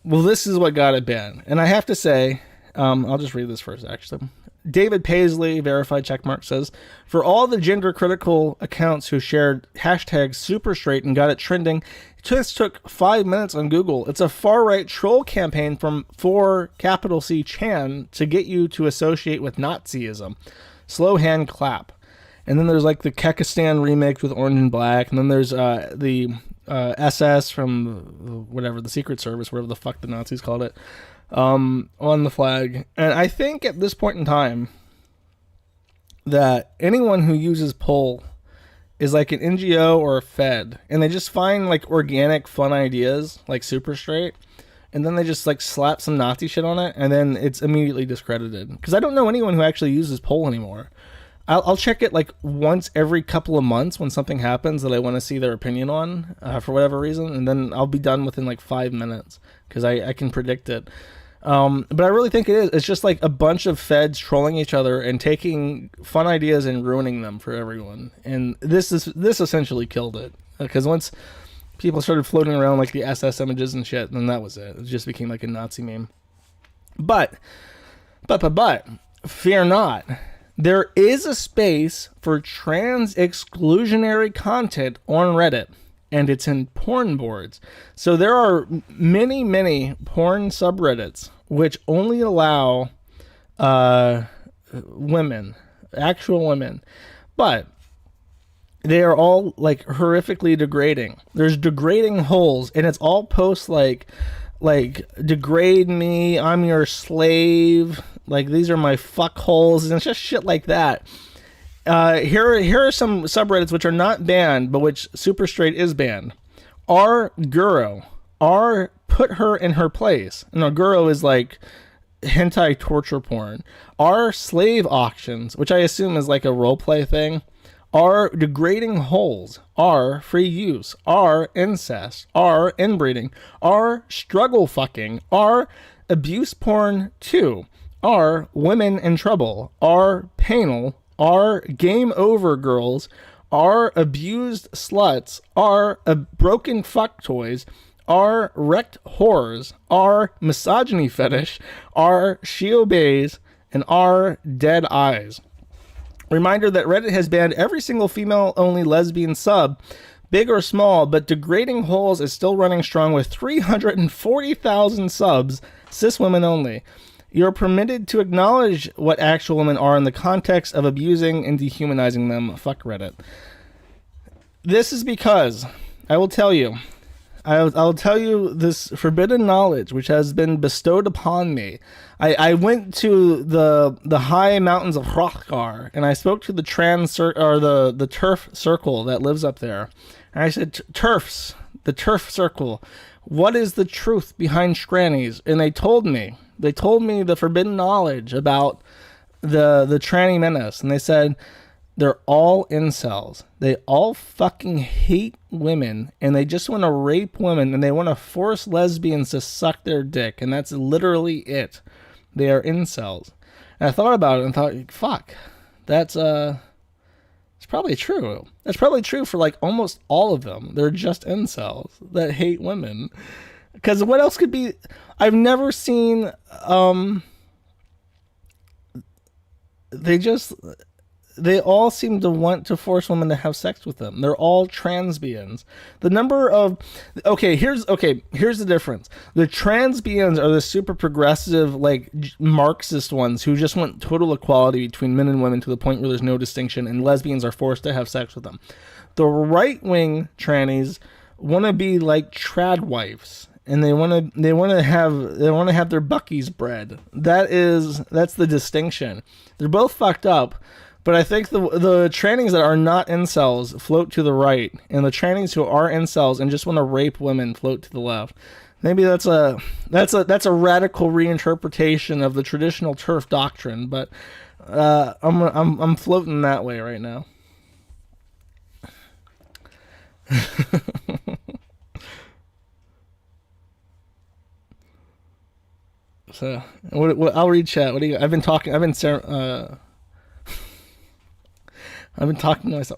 this is what got it banned. And I have to say, I'll just read this first, actually. David Paisley, verified checkmark, says, for all the gender critical accounts who shared hashtag super straight and got it trending, it just took 5 minutes on Google. It's a far right troll campaign from 4C Chan to get you to associate with Nazism. Slow hand clap. And then there's like the Kekistan remix with Orange and Black. And then there's the SS from whatever, the Secret Service, whatever the fuck the Nazis called it, on the flag. And I think at this point in time that anyone who uses poll is like an NGO or a Fed, and they just find like organic fun ideas like super straight, and then they just like slap some Nazi shit on it, and then it's immediately discredited. Because I don't know anyone who actually uses poll anymore. I'll check it like once every couple of months when something happens that I want to see their opinion on for whatever reason, and then I'll be done within like 5 minutes because I can predict it. But I really think it is. It's just like a bunch of feds trolling each other and taking fun ideas and ruining them for everyone. And this essentially killed it, because once people started floating around like the SS images and shit, then that was it. It just became like a Nazi meme. But fear not. There is a space for trans exclusionary content on Reddit, and it's in porn boards. So there are many, many porn subreddits which only allow women, actual women, but they are all like horrifically degrading. There's degrading holes, and it's all posts like degrade me, I'm your slave, like these are my fuck holes, and it's just shit like that. Here are some subreddits which are not banned, but which super straight is banned. R Guro, R put her in her place. No, Guro is like hentai torture porn. R slave auctions, which I assume is like a roleplay thing. R degrading holes. R free use. R incest. R inbreeding. R struggle fucking. R abuse porn 2. R women in trouble. R panel. R game over girls. R abused sluts. R broken fuck toys. R wrecked whores. R misogyny fetish. R she obeys. And R dead eyes. Reminder that Reddit has banned every single female-only lesbian sub, big or small, but Degrading Holes is still running strong with 340,000 subs, cis women only. You're permitted to acknowledge what actual women are in the context of abusing and dehumanizing them. Fuck Reddit. This is because, I will tell you this forbidden knowledge which has been bestowed upon me. I went to the high mountains of Kroeger, and I spoke to the the turf circle that lives up there. And I said, turfs, the turf circle, what is the truth behind trannies? And they told me the forbidden knowledge about the tranny menace. And they said, they're all incels. They all fucking hate women, and they just want to rape women, and they want to force lesbians to suck their dick, and that's literally it. They are incels. And I thought about it and thought, fuck, it's probably true. That's probably true for like almost all of them. They're just incels that hate women. Because what else could be? I've never seen. They all seem to want to force women to have sex with them. They're all transbians. The number of here's the difference. The transbians are the super progressive, like Marxist ones who just want total equality between men and women to the point where there's no distinction, and lesbians are forced to have sex with them. The right wing trannies want to be like trad wives, and they want to have their buckies bred. That's the distinction. They're both fucked up. But I think the trannies that are not incels float to the right, and the trannies who are incels and just want to rape women float to the left. Maybe that's a radical reinterpretation of the traditional TERF doctrine, but I'm floating that way right now. So I'll read chat. What do you? I've been talking to myself.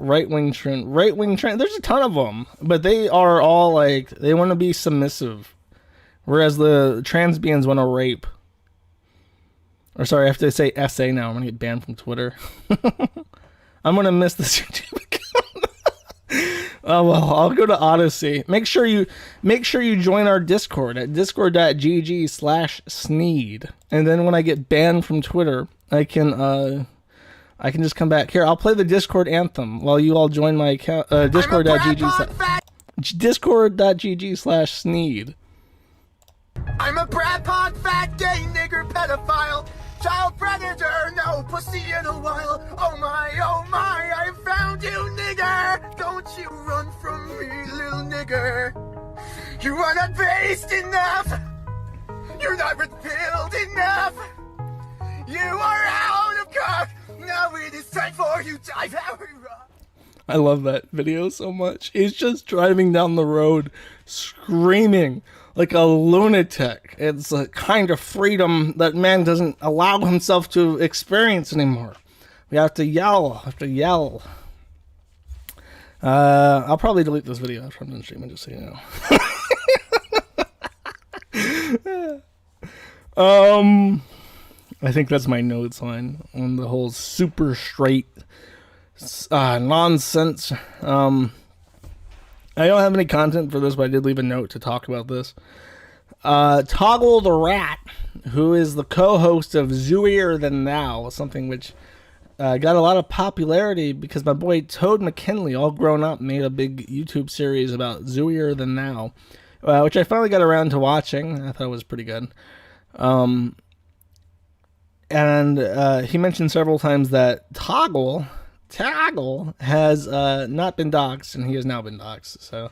Right wing trend. There's a ton of them, but they are all like, they want to be submissive. Whereas the transbians want to rape. Or sorry, I have to say SA now. I'm going to get banned from Twitter. I'm going to miss this YouTube account. Oh, well, I'll go to Odysee. Make sure you join our Discord at discord.gg/sneed. And then when I get banned from Twitter, I can just come back here. I'll play the Discord anthem while you all join my account. Discord.gg/sneed. I'm a Brad Pod, fat, gay, nigger, pedophile, child predator, no pussy in a while. Oh my, I found you, nigger. Don't you run from me, little nigger. You are not based enough. You're not red-pilled enough. You are out of cock. Now it is time for you to die, Harry Rock. I love that video so much. He's just driving down the road screaming like a lunatic. It's a kind of freedom that man doesn't allow himself to experience anymore. We have to yell. I'll probably delete this video after I'm done streaming, just so you know. I think that's my notes on the whole super straight nonsense. I don't have any content for this, but I did leave a note to talk about this. Toggle the Rat, who is the co-host of Zooier Than Thou, something which got a lot of popularity because my boy Toad McKinley, all grown up, made a big YouTube series about Zooier Than Thou, which I finally got around to watching. I thought it was pretty good. And he mentioned several times that Toggle has not been doxxed, and he has now been doxxed. So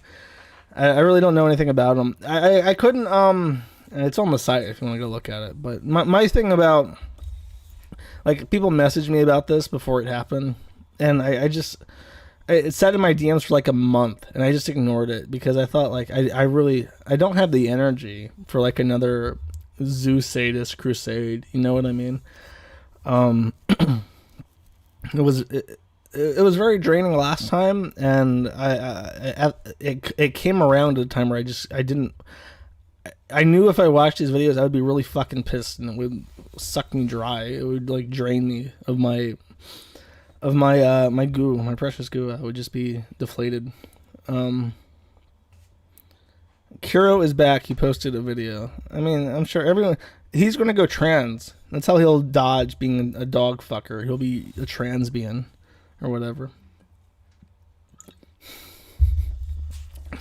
I really don't know anything about him. I couldn't, it's on the site if you want to go look at it. But my thing about, like, people messaged me about this before it happened, and it sat in my DMs for like a month, and I just ignored it because I thought, like, I don't have the energy for like another Zoo sadist crusade. You know what I mean? It was very draining last time, and it came around at a time where I knew if I watched these videos I would be really fucking pissed, and it would suck me dry. It would like drain me of my goo, my precious goo. I would just be deflated. Kuro is back. He posted a video. I mean, I'm sure he's gonna go trans. That's how he'll dodge being a dog fucker. He'll be a transbian or whatever.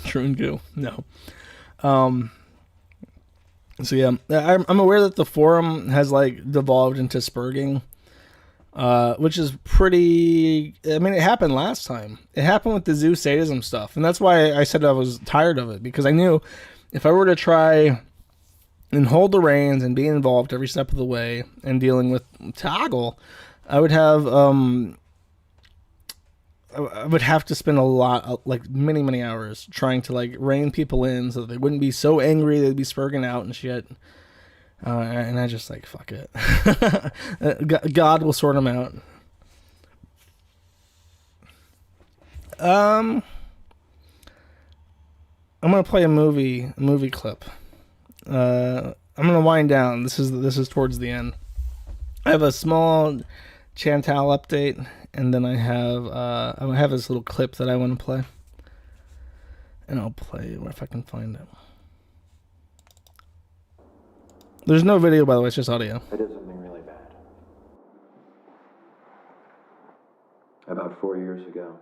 True and goo. No. So yeah, I'm aware that the forum has like devolved into spurging, which is pretty. I mean, it happened last time. It happened with the zoo sadism stuff, and that's why I said I was tired of it, because I knew if I were to try and hold the reins and be involved every step of the way and dealing with Toggle, I would have to spend a lot, like many hours trying to like rein people in so that they wouldn't be so angry they'd be spurging out and shit. And I just like, fuck it. God will sort them out. I'm gonna play a movie clip. I'm gonna wind down. This is towards the end. I have a small Chantal update, and then I have this little clip that I want to play, and I'll play it if I can find it. There's no video, by the way, it's just audio. I did something really bad. About 4 years ago,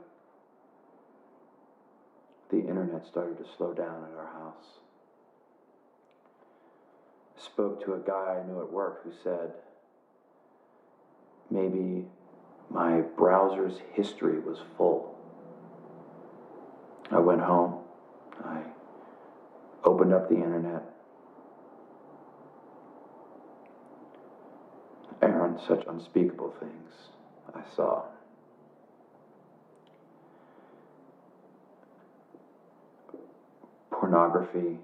the internet started to slow down at our house. I spoke to a guy I knew at work who said, maybe my browser's history was full. I went home. I opened up the internet. Aaron, such unspeakable things I saw. Pornography,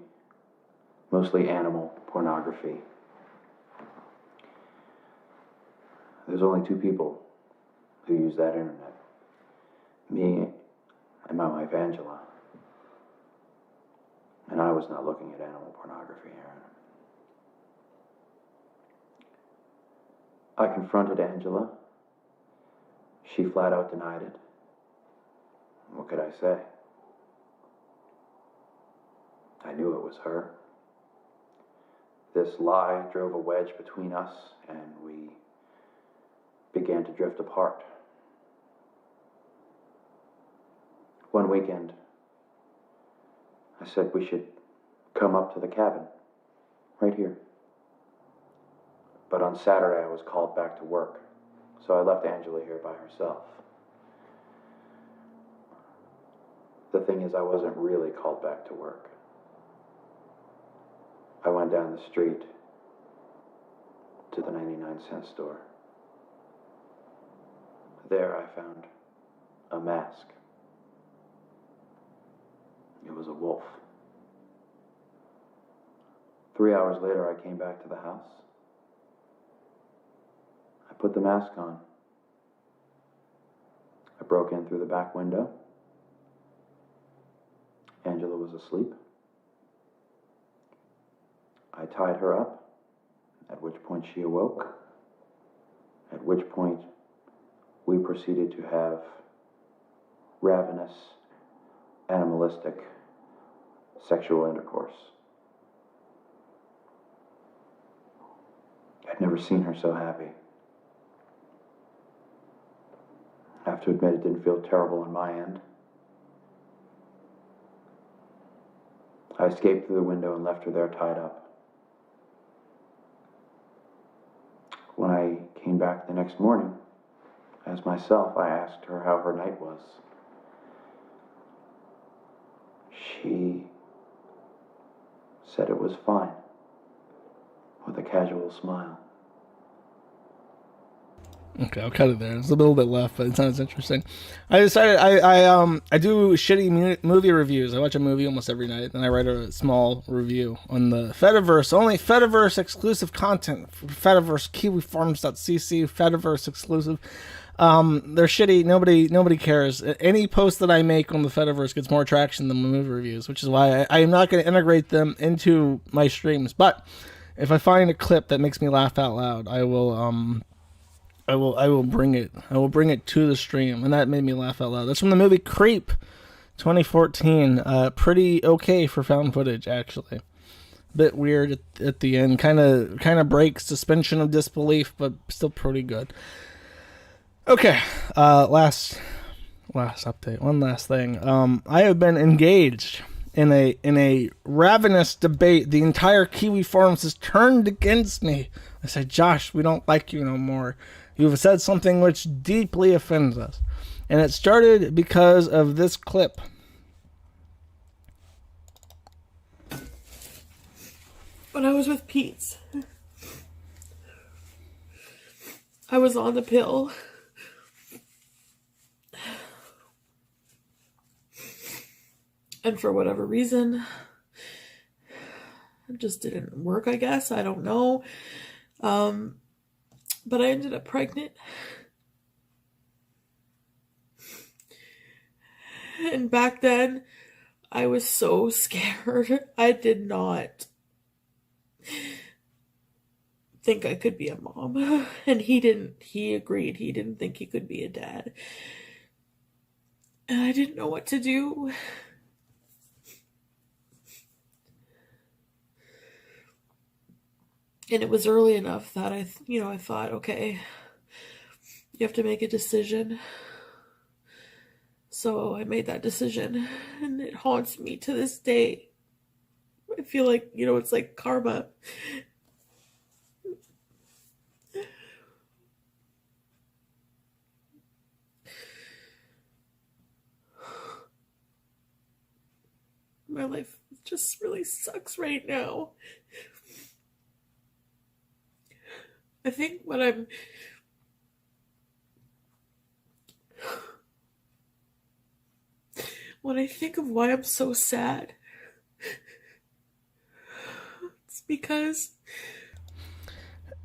mostly animal pornography. There's only two people who use that internet. Me and my wife Angela. And I was not looking at animal pornography, Aaron. I confronted Angela. She flat out denied it. What could I say? I knew it was her. This lie drove a wedge between us, and we began to drift apart. One weekend, I said we should come up to the cabin, right here. But on Saturday, I was called back to work, so I left Angela here by herself. The thing is, I wasn't really called back to work. I went down the street to the 99-cent store. There I found a mask. It was a wolf. 3 hours later, I came back to the house. I put the mask on. I broke in through the back window. Angela was asleep. I tied her up, at which point she awoke, at which point we proceeded to have ravenous, animalistic, sexual intercourse. I'd never seen her so happy. I have to admit, it didn't feel terrible on my end. I escaped through the window and left her there tied up. When I came back the next morning, as myself, I asked her how her night was. She said it was fine, with a casual smile. Okay, I'll cut it there. There's a little bit left, but it sounds interesting. I decided I do shitty movie reviews. I watch a movie almost every night, and I write a small review on the Fediverse. Only Fediverse exclusive content. Fediverse, KiwiFarms.cc, Fediverse exclusive. They're shitty. Nobody cares. Any post that I make on the Fediverse gets more traction than my movie reviews, which is why I am not going to integrate them into my streams. But if I find a clip that makes me laugh out loud, I will bring it. I will bring it to the stream, and that made me laugh out loud. That's from the movie Creep, 2014. Pretty okay for found footage, actually. Bit weird at the end. Kind of breaks suspension of disbelief, but still pretty good. Okay, last update. One last thing. I have been engaged in a ravenous debate. The entire Kiwi Farms has turned against me. I said, Josh, we don't like you no more. You've said something which deeply offends us. And it started because of this clip. When I was with Pete's, I was on the pill. And for whatever reason, it just didn't work, I guess. I don't know. But I ended up pregnant. And back then, I was so scared. I did not think I could be a mom. And he agreed. He didn't think he could be a dad. And I didn't know what to do. And it was early enough that I thought, okay, you have to make a decision. So I made that decision, and it haunts me to this day. I feel like, it's like karma. My life just really sucks right now. I think when I think of why I'm so sad, it's because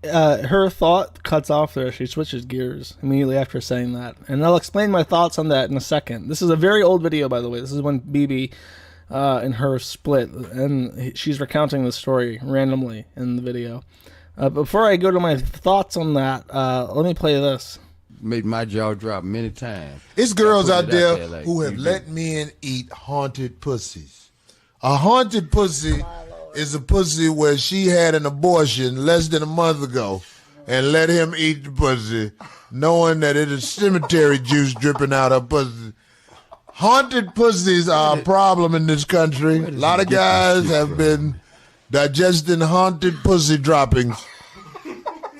her thought cuts off there. She switches gears immediately after saying that. And I'll explain my thoughts on that in a second. This is a very old video, by the way. This is when BB and her split, and she's recounting the story randomly in the video. Before I go to my thoughts on that, let me play this. Made my jaw drop many times. It's girls out there like, who have let men eat haunted pussies. A haunted pussy is a pussy where she had an abortion less than a month ago and let him eat the pussy, knowing that it is cemetery juice dripping out her pussy. Haunted pussies are a problem in this country. A lot of guys have been digesting haunted pussy droppings.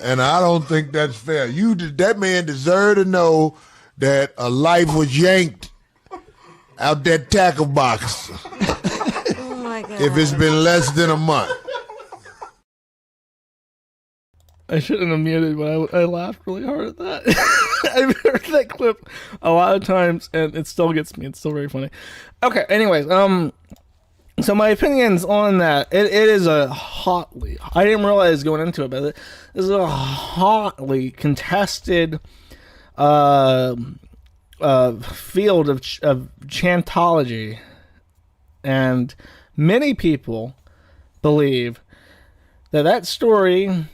And I don't think that's fair. That man deserved to know that a life was yanked out that tackle box. Oh my God. If it's been less than a month. I shouldn't have muted, but I laughed really hard at that. I've heard that clip a lot of times, and it still gets me. It's still very funny. Okay, anyways, so my opinions on that, it is a hotly, I didn't realize going into it, but it is a hotly contested field of chantology, and many people believe that story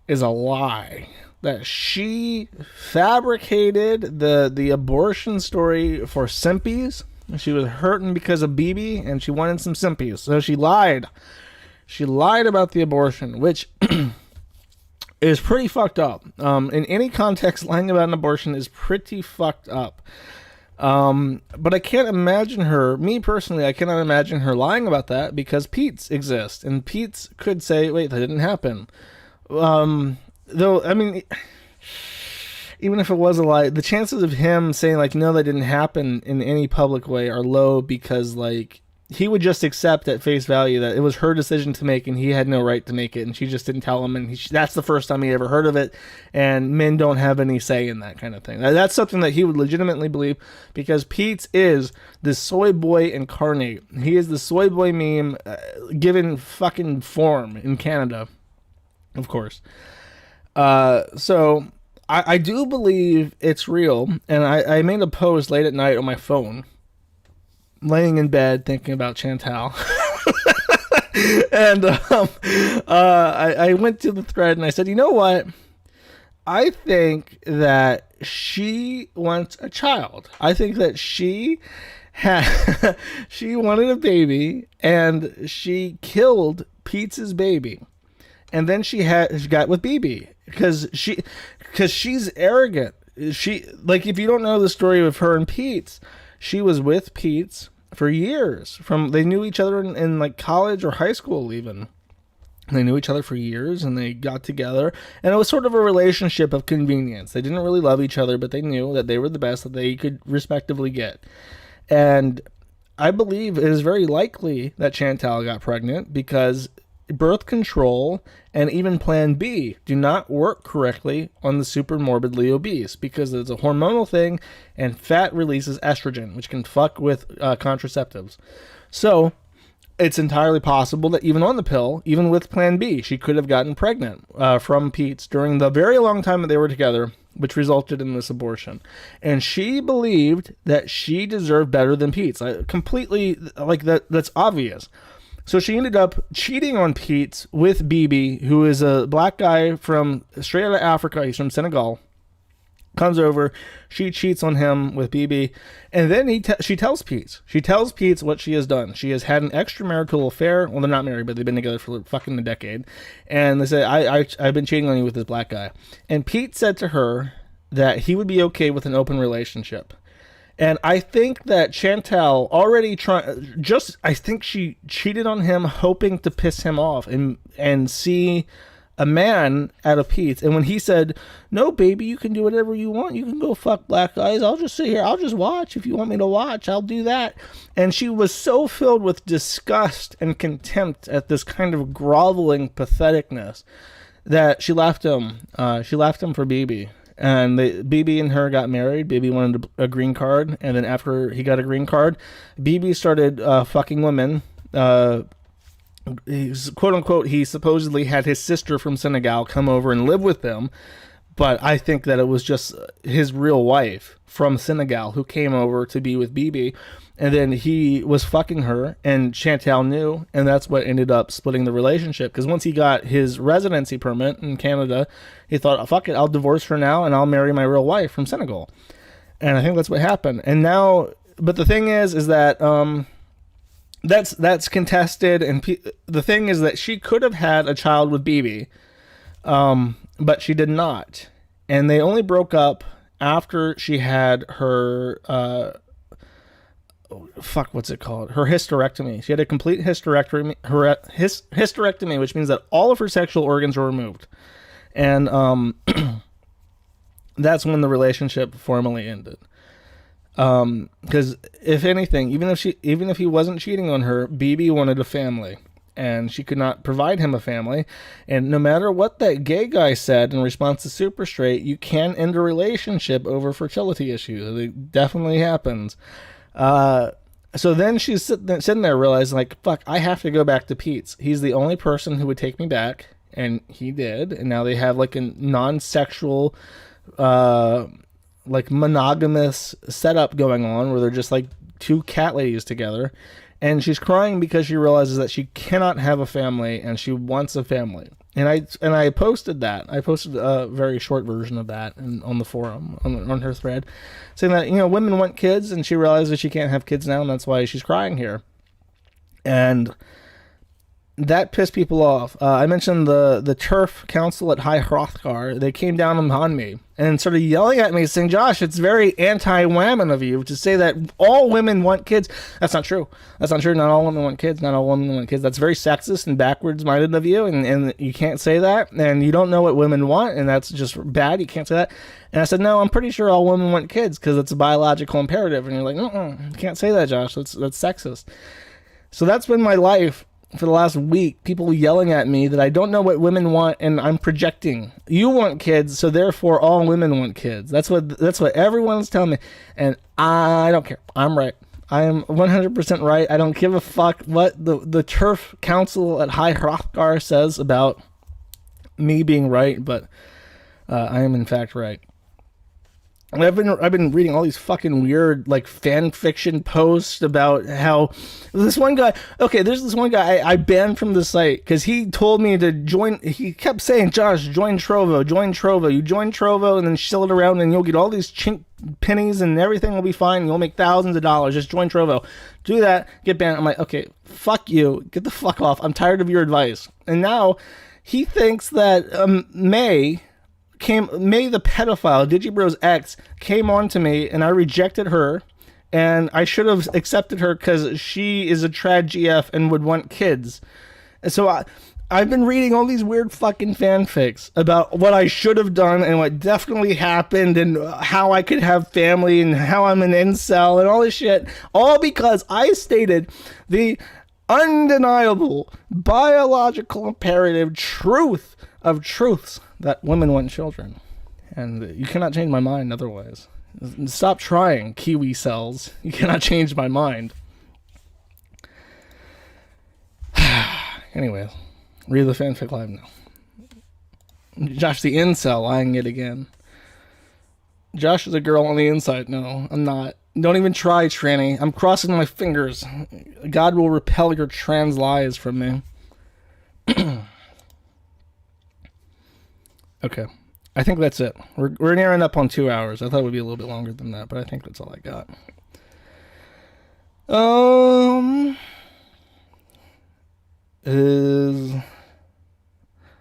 is a lie, that she fabricated the abortion story for simpies. She was hurting because of BB, and she wanted some simpies. So she lied. She lied about the abortion, which is pretty fucked up. In any context, lying about an abortion is pretty fucked up. But I can't imagine her, me personally, I cannot imagine her lying about that because Pete's exist. And Pete's could say, wait, that didn't happen. Though, I mean, even if it was a lie, the chances of him saying, like, no, that didn't happen in any public way are low because, like, he would just accept at face value that it was her decision to make and he had no right to make it, and she just didn't tell him, and that's the first time he ever heard of it, and men don't have any say in that kind of thing. That's something that he would legitimately believe because Pete's is the soy boy incarnate. He is the soy boy meme given fucking form in Canada, of course. So I do believe it's real, and I made a post late at night on my phone, laying in bed thinking about Chantal. And I went to the thread and I said, you know what? I think that she wants a child. I think that she wanted a baby, and she killed Pete's baby. And then she got with BB because she's arrogant. She, like, if you don't know the story of her and Pete's, she was with Pete's for years. They knew each other in like college or high school even. They knew each other for years, and they got together, and it was sort of a relationship of convenience. They didn't really love each other, but they knew that they were the best that they could respectively get. And I believe it is very likely that Chantal got pregnant because birth control and even Plan B do not work correctly on the super morbidly obese because it's a hormonal thing, and fat releases estrogen, which can fuck with contraceptives. So it's entirely possible that even on the pill, even with Plan B, she could have gotten pregnant from Pete's during the very long time that they were together, which resulted in this abortion. And she believed that she deserved better than Pete's. Completely, like, that's obvious. So she ended up cheating on Pete with BB, who is a black guy from straight out of Africa. He's from Senegal. Comes over, she cheats on him with BB, and then she tells Pete. She tells Pete what she has done. She has had an extramarital affair. Well, they're not married, but they've been together for fucking a decade. And they say, I've been cheating on you with this black guy. And Pete said to her that he would be okay with an open relationship. And I think that Chantal already I think she cheated on him hoping to piss him off and see a man out of Pete's. And when he said, no, baby, you can do whatever you want. You can go fuck black guys. I'll just sit here. I'll just watch. If you want me to watch, I'll do that. And she was so filled with disgust and contempt at this kind of groveling patheticness that she left him. She left him for BB. And BB and her got married. BB wanted a green card. And then after he got a green card, BB started fucking women. He's, quote unquote, he supposedly had his sister from Senegal come over and live with them. but I think that it was just his real wife from Senegal who came over to be with BB, and then he was fucking her, and Chantal knew, and that's what ended up splitting the relationship. Because once he got his residency permit in Canada, he thought, fuck it, I'll divorce her now, and I'll marry my real wife from Senegal. And I think that's what happened. And now, but the thing is that that's contested, and the thing is that she could have had a child with BB, but she did not. And they only broke up after she had her what's it called? Her hysterectomy. She had a complete hysterectomy, hysterectomy, which means that all of her sexual organs were removed. And that's when the relationship formally ended. Because if anything, even if he wasn't cheating on her, BB wanted a family, and she could not provide him a family. And no matter what that gay guy said in response to Super Straight, you can end a relationship over fertility issues. It definitely happens. So then she's sitting there realizing, like, fuck, I have to go back to Pete's. He's the only person who would take me back, and he did. And now they have like a non-sexual, like monogamous setup going on where they're just like two cat ladies together. And she's crying because she realizes that she cannot have a family, and she wants a family. And I posted that. I posted a very short version of that on the forum, on her thread, saying that, women want kids, and she realizes she can't have kids now, and that's why she's crying here. And that pissed people off. I mentioned the turf council at High Hrothgar. They came down on me and started yelling at me, saying, Josh, it's very anti-women of you to say that all women want kids. That's not true. That's not true. Not all women want kids. Not all women want kids. That's very sexist and backwards-minded of you, and you can't say that. And you don't know what women want, and that's just bad. You can't say that. And I said, no, I'm pretty sure all women want kids because it's a biological imperative. And you're like, you can't say that, Josh. That's sexist. So that's been my life for the last week, people yelling at me that I don't know what women want, and I'm projecting. You want kids, so therefore all women want kids. That's what everyone's telling me, and I don't care. I'm right. I am 100% right. I don't give a fuck what the turf council at High Hrothgar says about me being right, but I am in fact right. And I've been reading all these fucking weird like fan fiction posts about how this one guy. Okay, there's this one guy I banned from the site because he told me to join. He kept saying, "Josh, join Trovo, join Trovo. You join Trovo and then shill it around, and you'll get all these chink pennies, and everything will be fine. You'll make thousands of dollars. Just join Trovo. Do that, get banned." I'm like, okay, fuck you, get the fuck off. I'm tired of your advice. And now he thinks that May the pedophile, Digibro's ex, came on to me, and I rejected her, and I should have accepted her because she is a trad GF and would want kids. And so I've been reading all these weird fucking fanfics about what I should have done and what definitely happened and how I could have family and how I'm an incel and all this shit, all because I stated the undeniable biological imperative truth of truths that women want children, and you cannot change my mind otherwise. Stop trying, Kiwi cells. You cannot change my mind. Anyways, read the fanfic live now. Josh the incel lying it again. Josh is a girl on the inside. No, I'm not. Don't even try, tranny. I'm crossing my fingers. God will repel your trans lies from me. Okay, I think that's it. We're nearing up on 2 hours. I thought it would be a little bit longer than that, but I think that's all I got.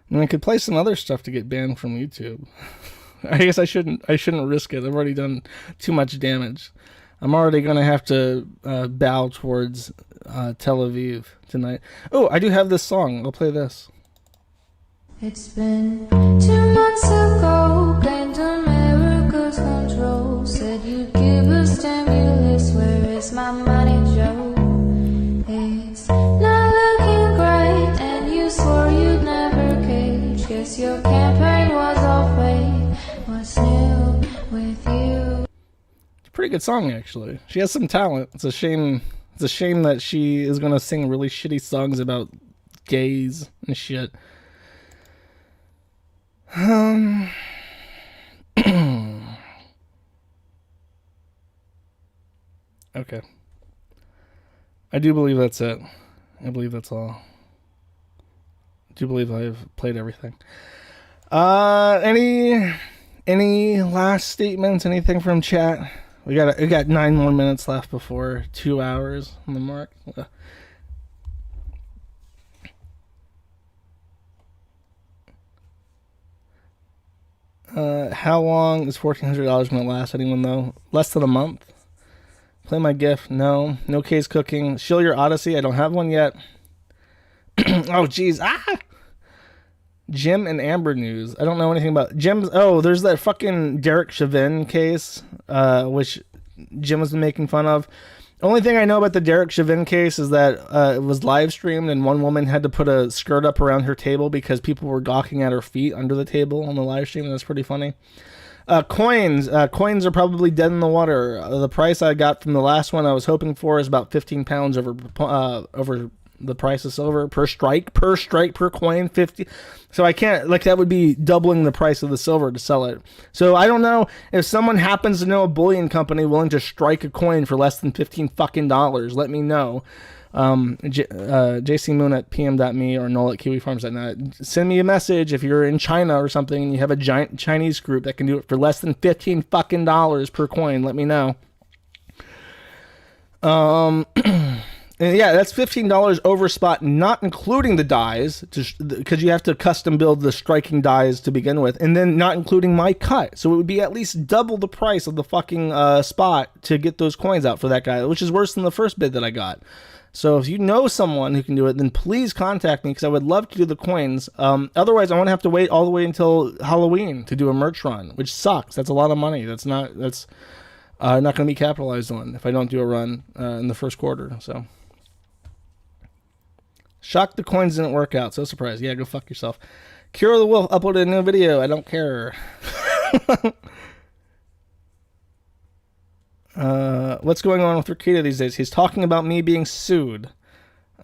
I could play some other stuff to get banned from YouTube. I guess I shouldn't risk it. I've already done too much damage. I'm already gonna have to bow towards Tel Aviv tonight. Oh, I do have this song. I'll play this. It's been 2 months ago, gained America's control. Said you'd give a stimulus, where is my money, Joe? It's not looking great, and you swore you'd never cage. Guess your campaign was all fake. What's new with you? It's a pretty good song, actually. She has some talent. It's a shame that she is gonna sing really shitty songs about gays and shit. Okay. I do believe that's it. I believe that's all. I do believe I've played everything. Any last statements? Anything from chat? We got 9 more minutes left before 2 hours on the mark. How long is $1,400 going to last? Anyone know? Less than a month. Play my gift. No. No case cooking. Shill your Odysee. I don't have one yet. Oh, jeez. Jim and Amber news. I don't know anything about Jim's. Oh, there's that fucking Derek Chauvin case, which Jim has been making fun of. Only thing I know about the Derek Chauvin case is that it was live streamed and one woman had to put a skirt up around her table because people were gawking at her feet under the table on the live stream. And that's pretty funny. Coins are probably dead in the water. The price I got from the last one I was hoping for is about 15 pounds over the price of silver per strike per coin, 50. So I can't, like, that would be doubling the price of the silver to sell it. So I don't know if someone happens to know a bullion company willing to strike a coin for less than $15 fucking dollars. Let me know. JC Moon at pm.me or Noel at kiwifarms.net. Send me a message if you're in China or something and you have a giant Chinese group that can do it for less than $15 fucking dollars per coin. Let me know. And yeah, that's $15 over spot, not including the dies, because you have to custom build the striking dies to begin with, and then not including my cut. So it would be at least double the price of the fucking spot to get those coins out for that guy, which is worse than the first bid that I got. So if you know someone who can do it, then please contact me because I would love to do the coins. Otherwise, I want to have to wait all the way until Halloween to do a merch run, which sucks. That's a lot of money. That's not going to be capitalized on if I don't do a run in the first quarter. So. Shocked the coins didn't work out. So surprised. Yeah, go fuck yourself. Kira the Wolf uploaded a new video. I don't care. What's going on with Rikita these days? He's talking about me being sued.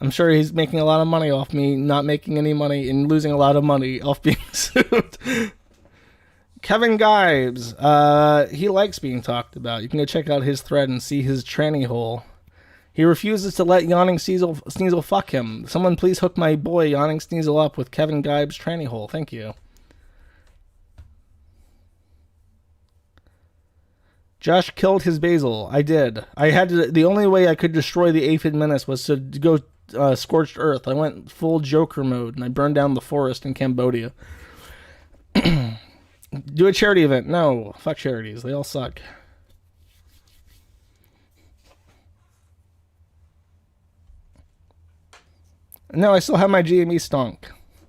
I'm sure he's making a lot of money off me not making any money and losing a lot of money off being sued. Kevin Gibes. He likes being talked about. You can go check out his thread and see his tranny hole. He refuses to let Yawning Sneasel fuck him. Someone please hook my boy Yawning Sneasel up with Kevin Gibes' tranny hole. Thank you. Josh killed his basil. I did. I had to. The only way I could destroy the Aphid Menace was to go scorched earth. I went full Joker mode and I burned down the forest in Cambodia. Do a charity event. No. Fuck charities. They all suck. No, I still have my GME stonk.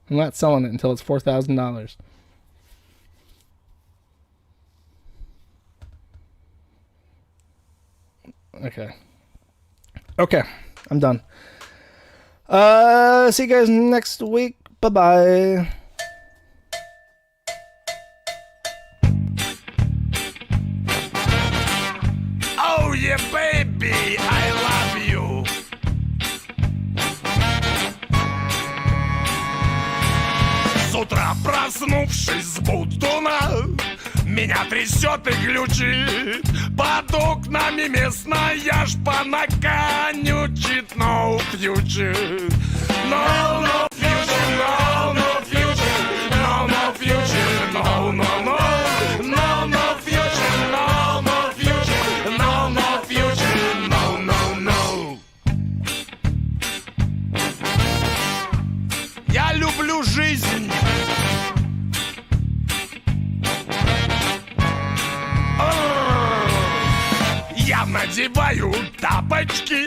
I'm not selling it until it's $4,000. Okay. I'm done. See you guys next week. Bye-bye. Oh yeah, baby, I love you. С утра проснувшись с Будуна, меня трясет и глючит. Под окнами местная шпана конючит. No future, no, no future, no, no future, no, no future, no, no, no, no, no future, no, no future, no, no future, no, no, no. Я люблю жизнь. Я надеваю тапочки,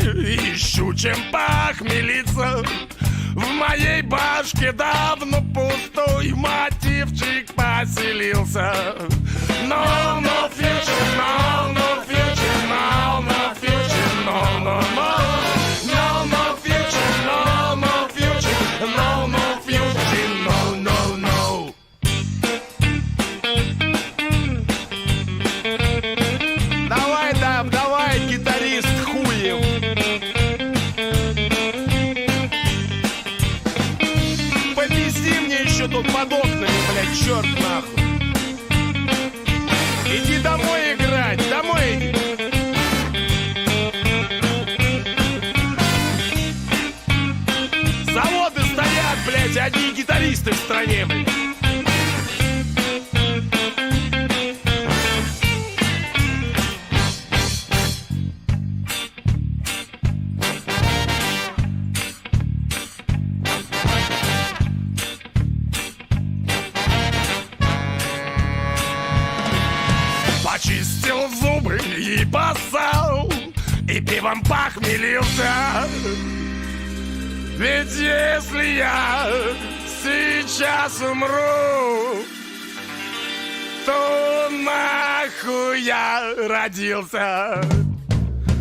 ищу чем похмелиться. В моей башке давно пустой мотивчик поселился. No, no future, no, no future, no, no future, no, no, no. No, no future, no, no future, no, no future, no, no, no. Давай, давай, гитарист хуев. Попизди мне еще тут под окнами, блядь, черт нахуй. блядь, одни гитаристы в стране, блядь. Почистил зубы и поссал, и пивом похмелился. Ведь если я сейчас умру, то нахуй я родился.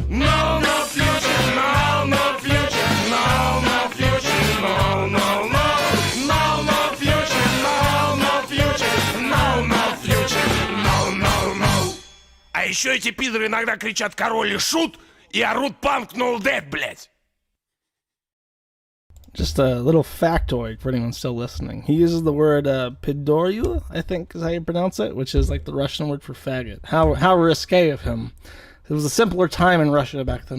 No, no future, no, no future, no, no future, no, no, no. No, no future, no, no future, no, no future, no, no, no. А еще эти пидоры иногда кричат «король и шут» и орут «панк no dead», блядь. Just a little factoid for anyone still listening. He uses the word "pidoryu," I think is how you pronounce it, which is like the Russian word for faggot. How risque of him. It was a simpler time in Russia back then.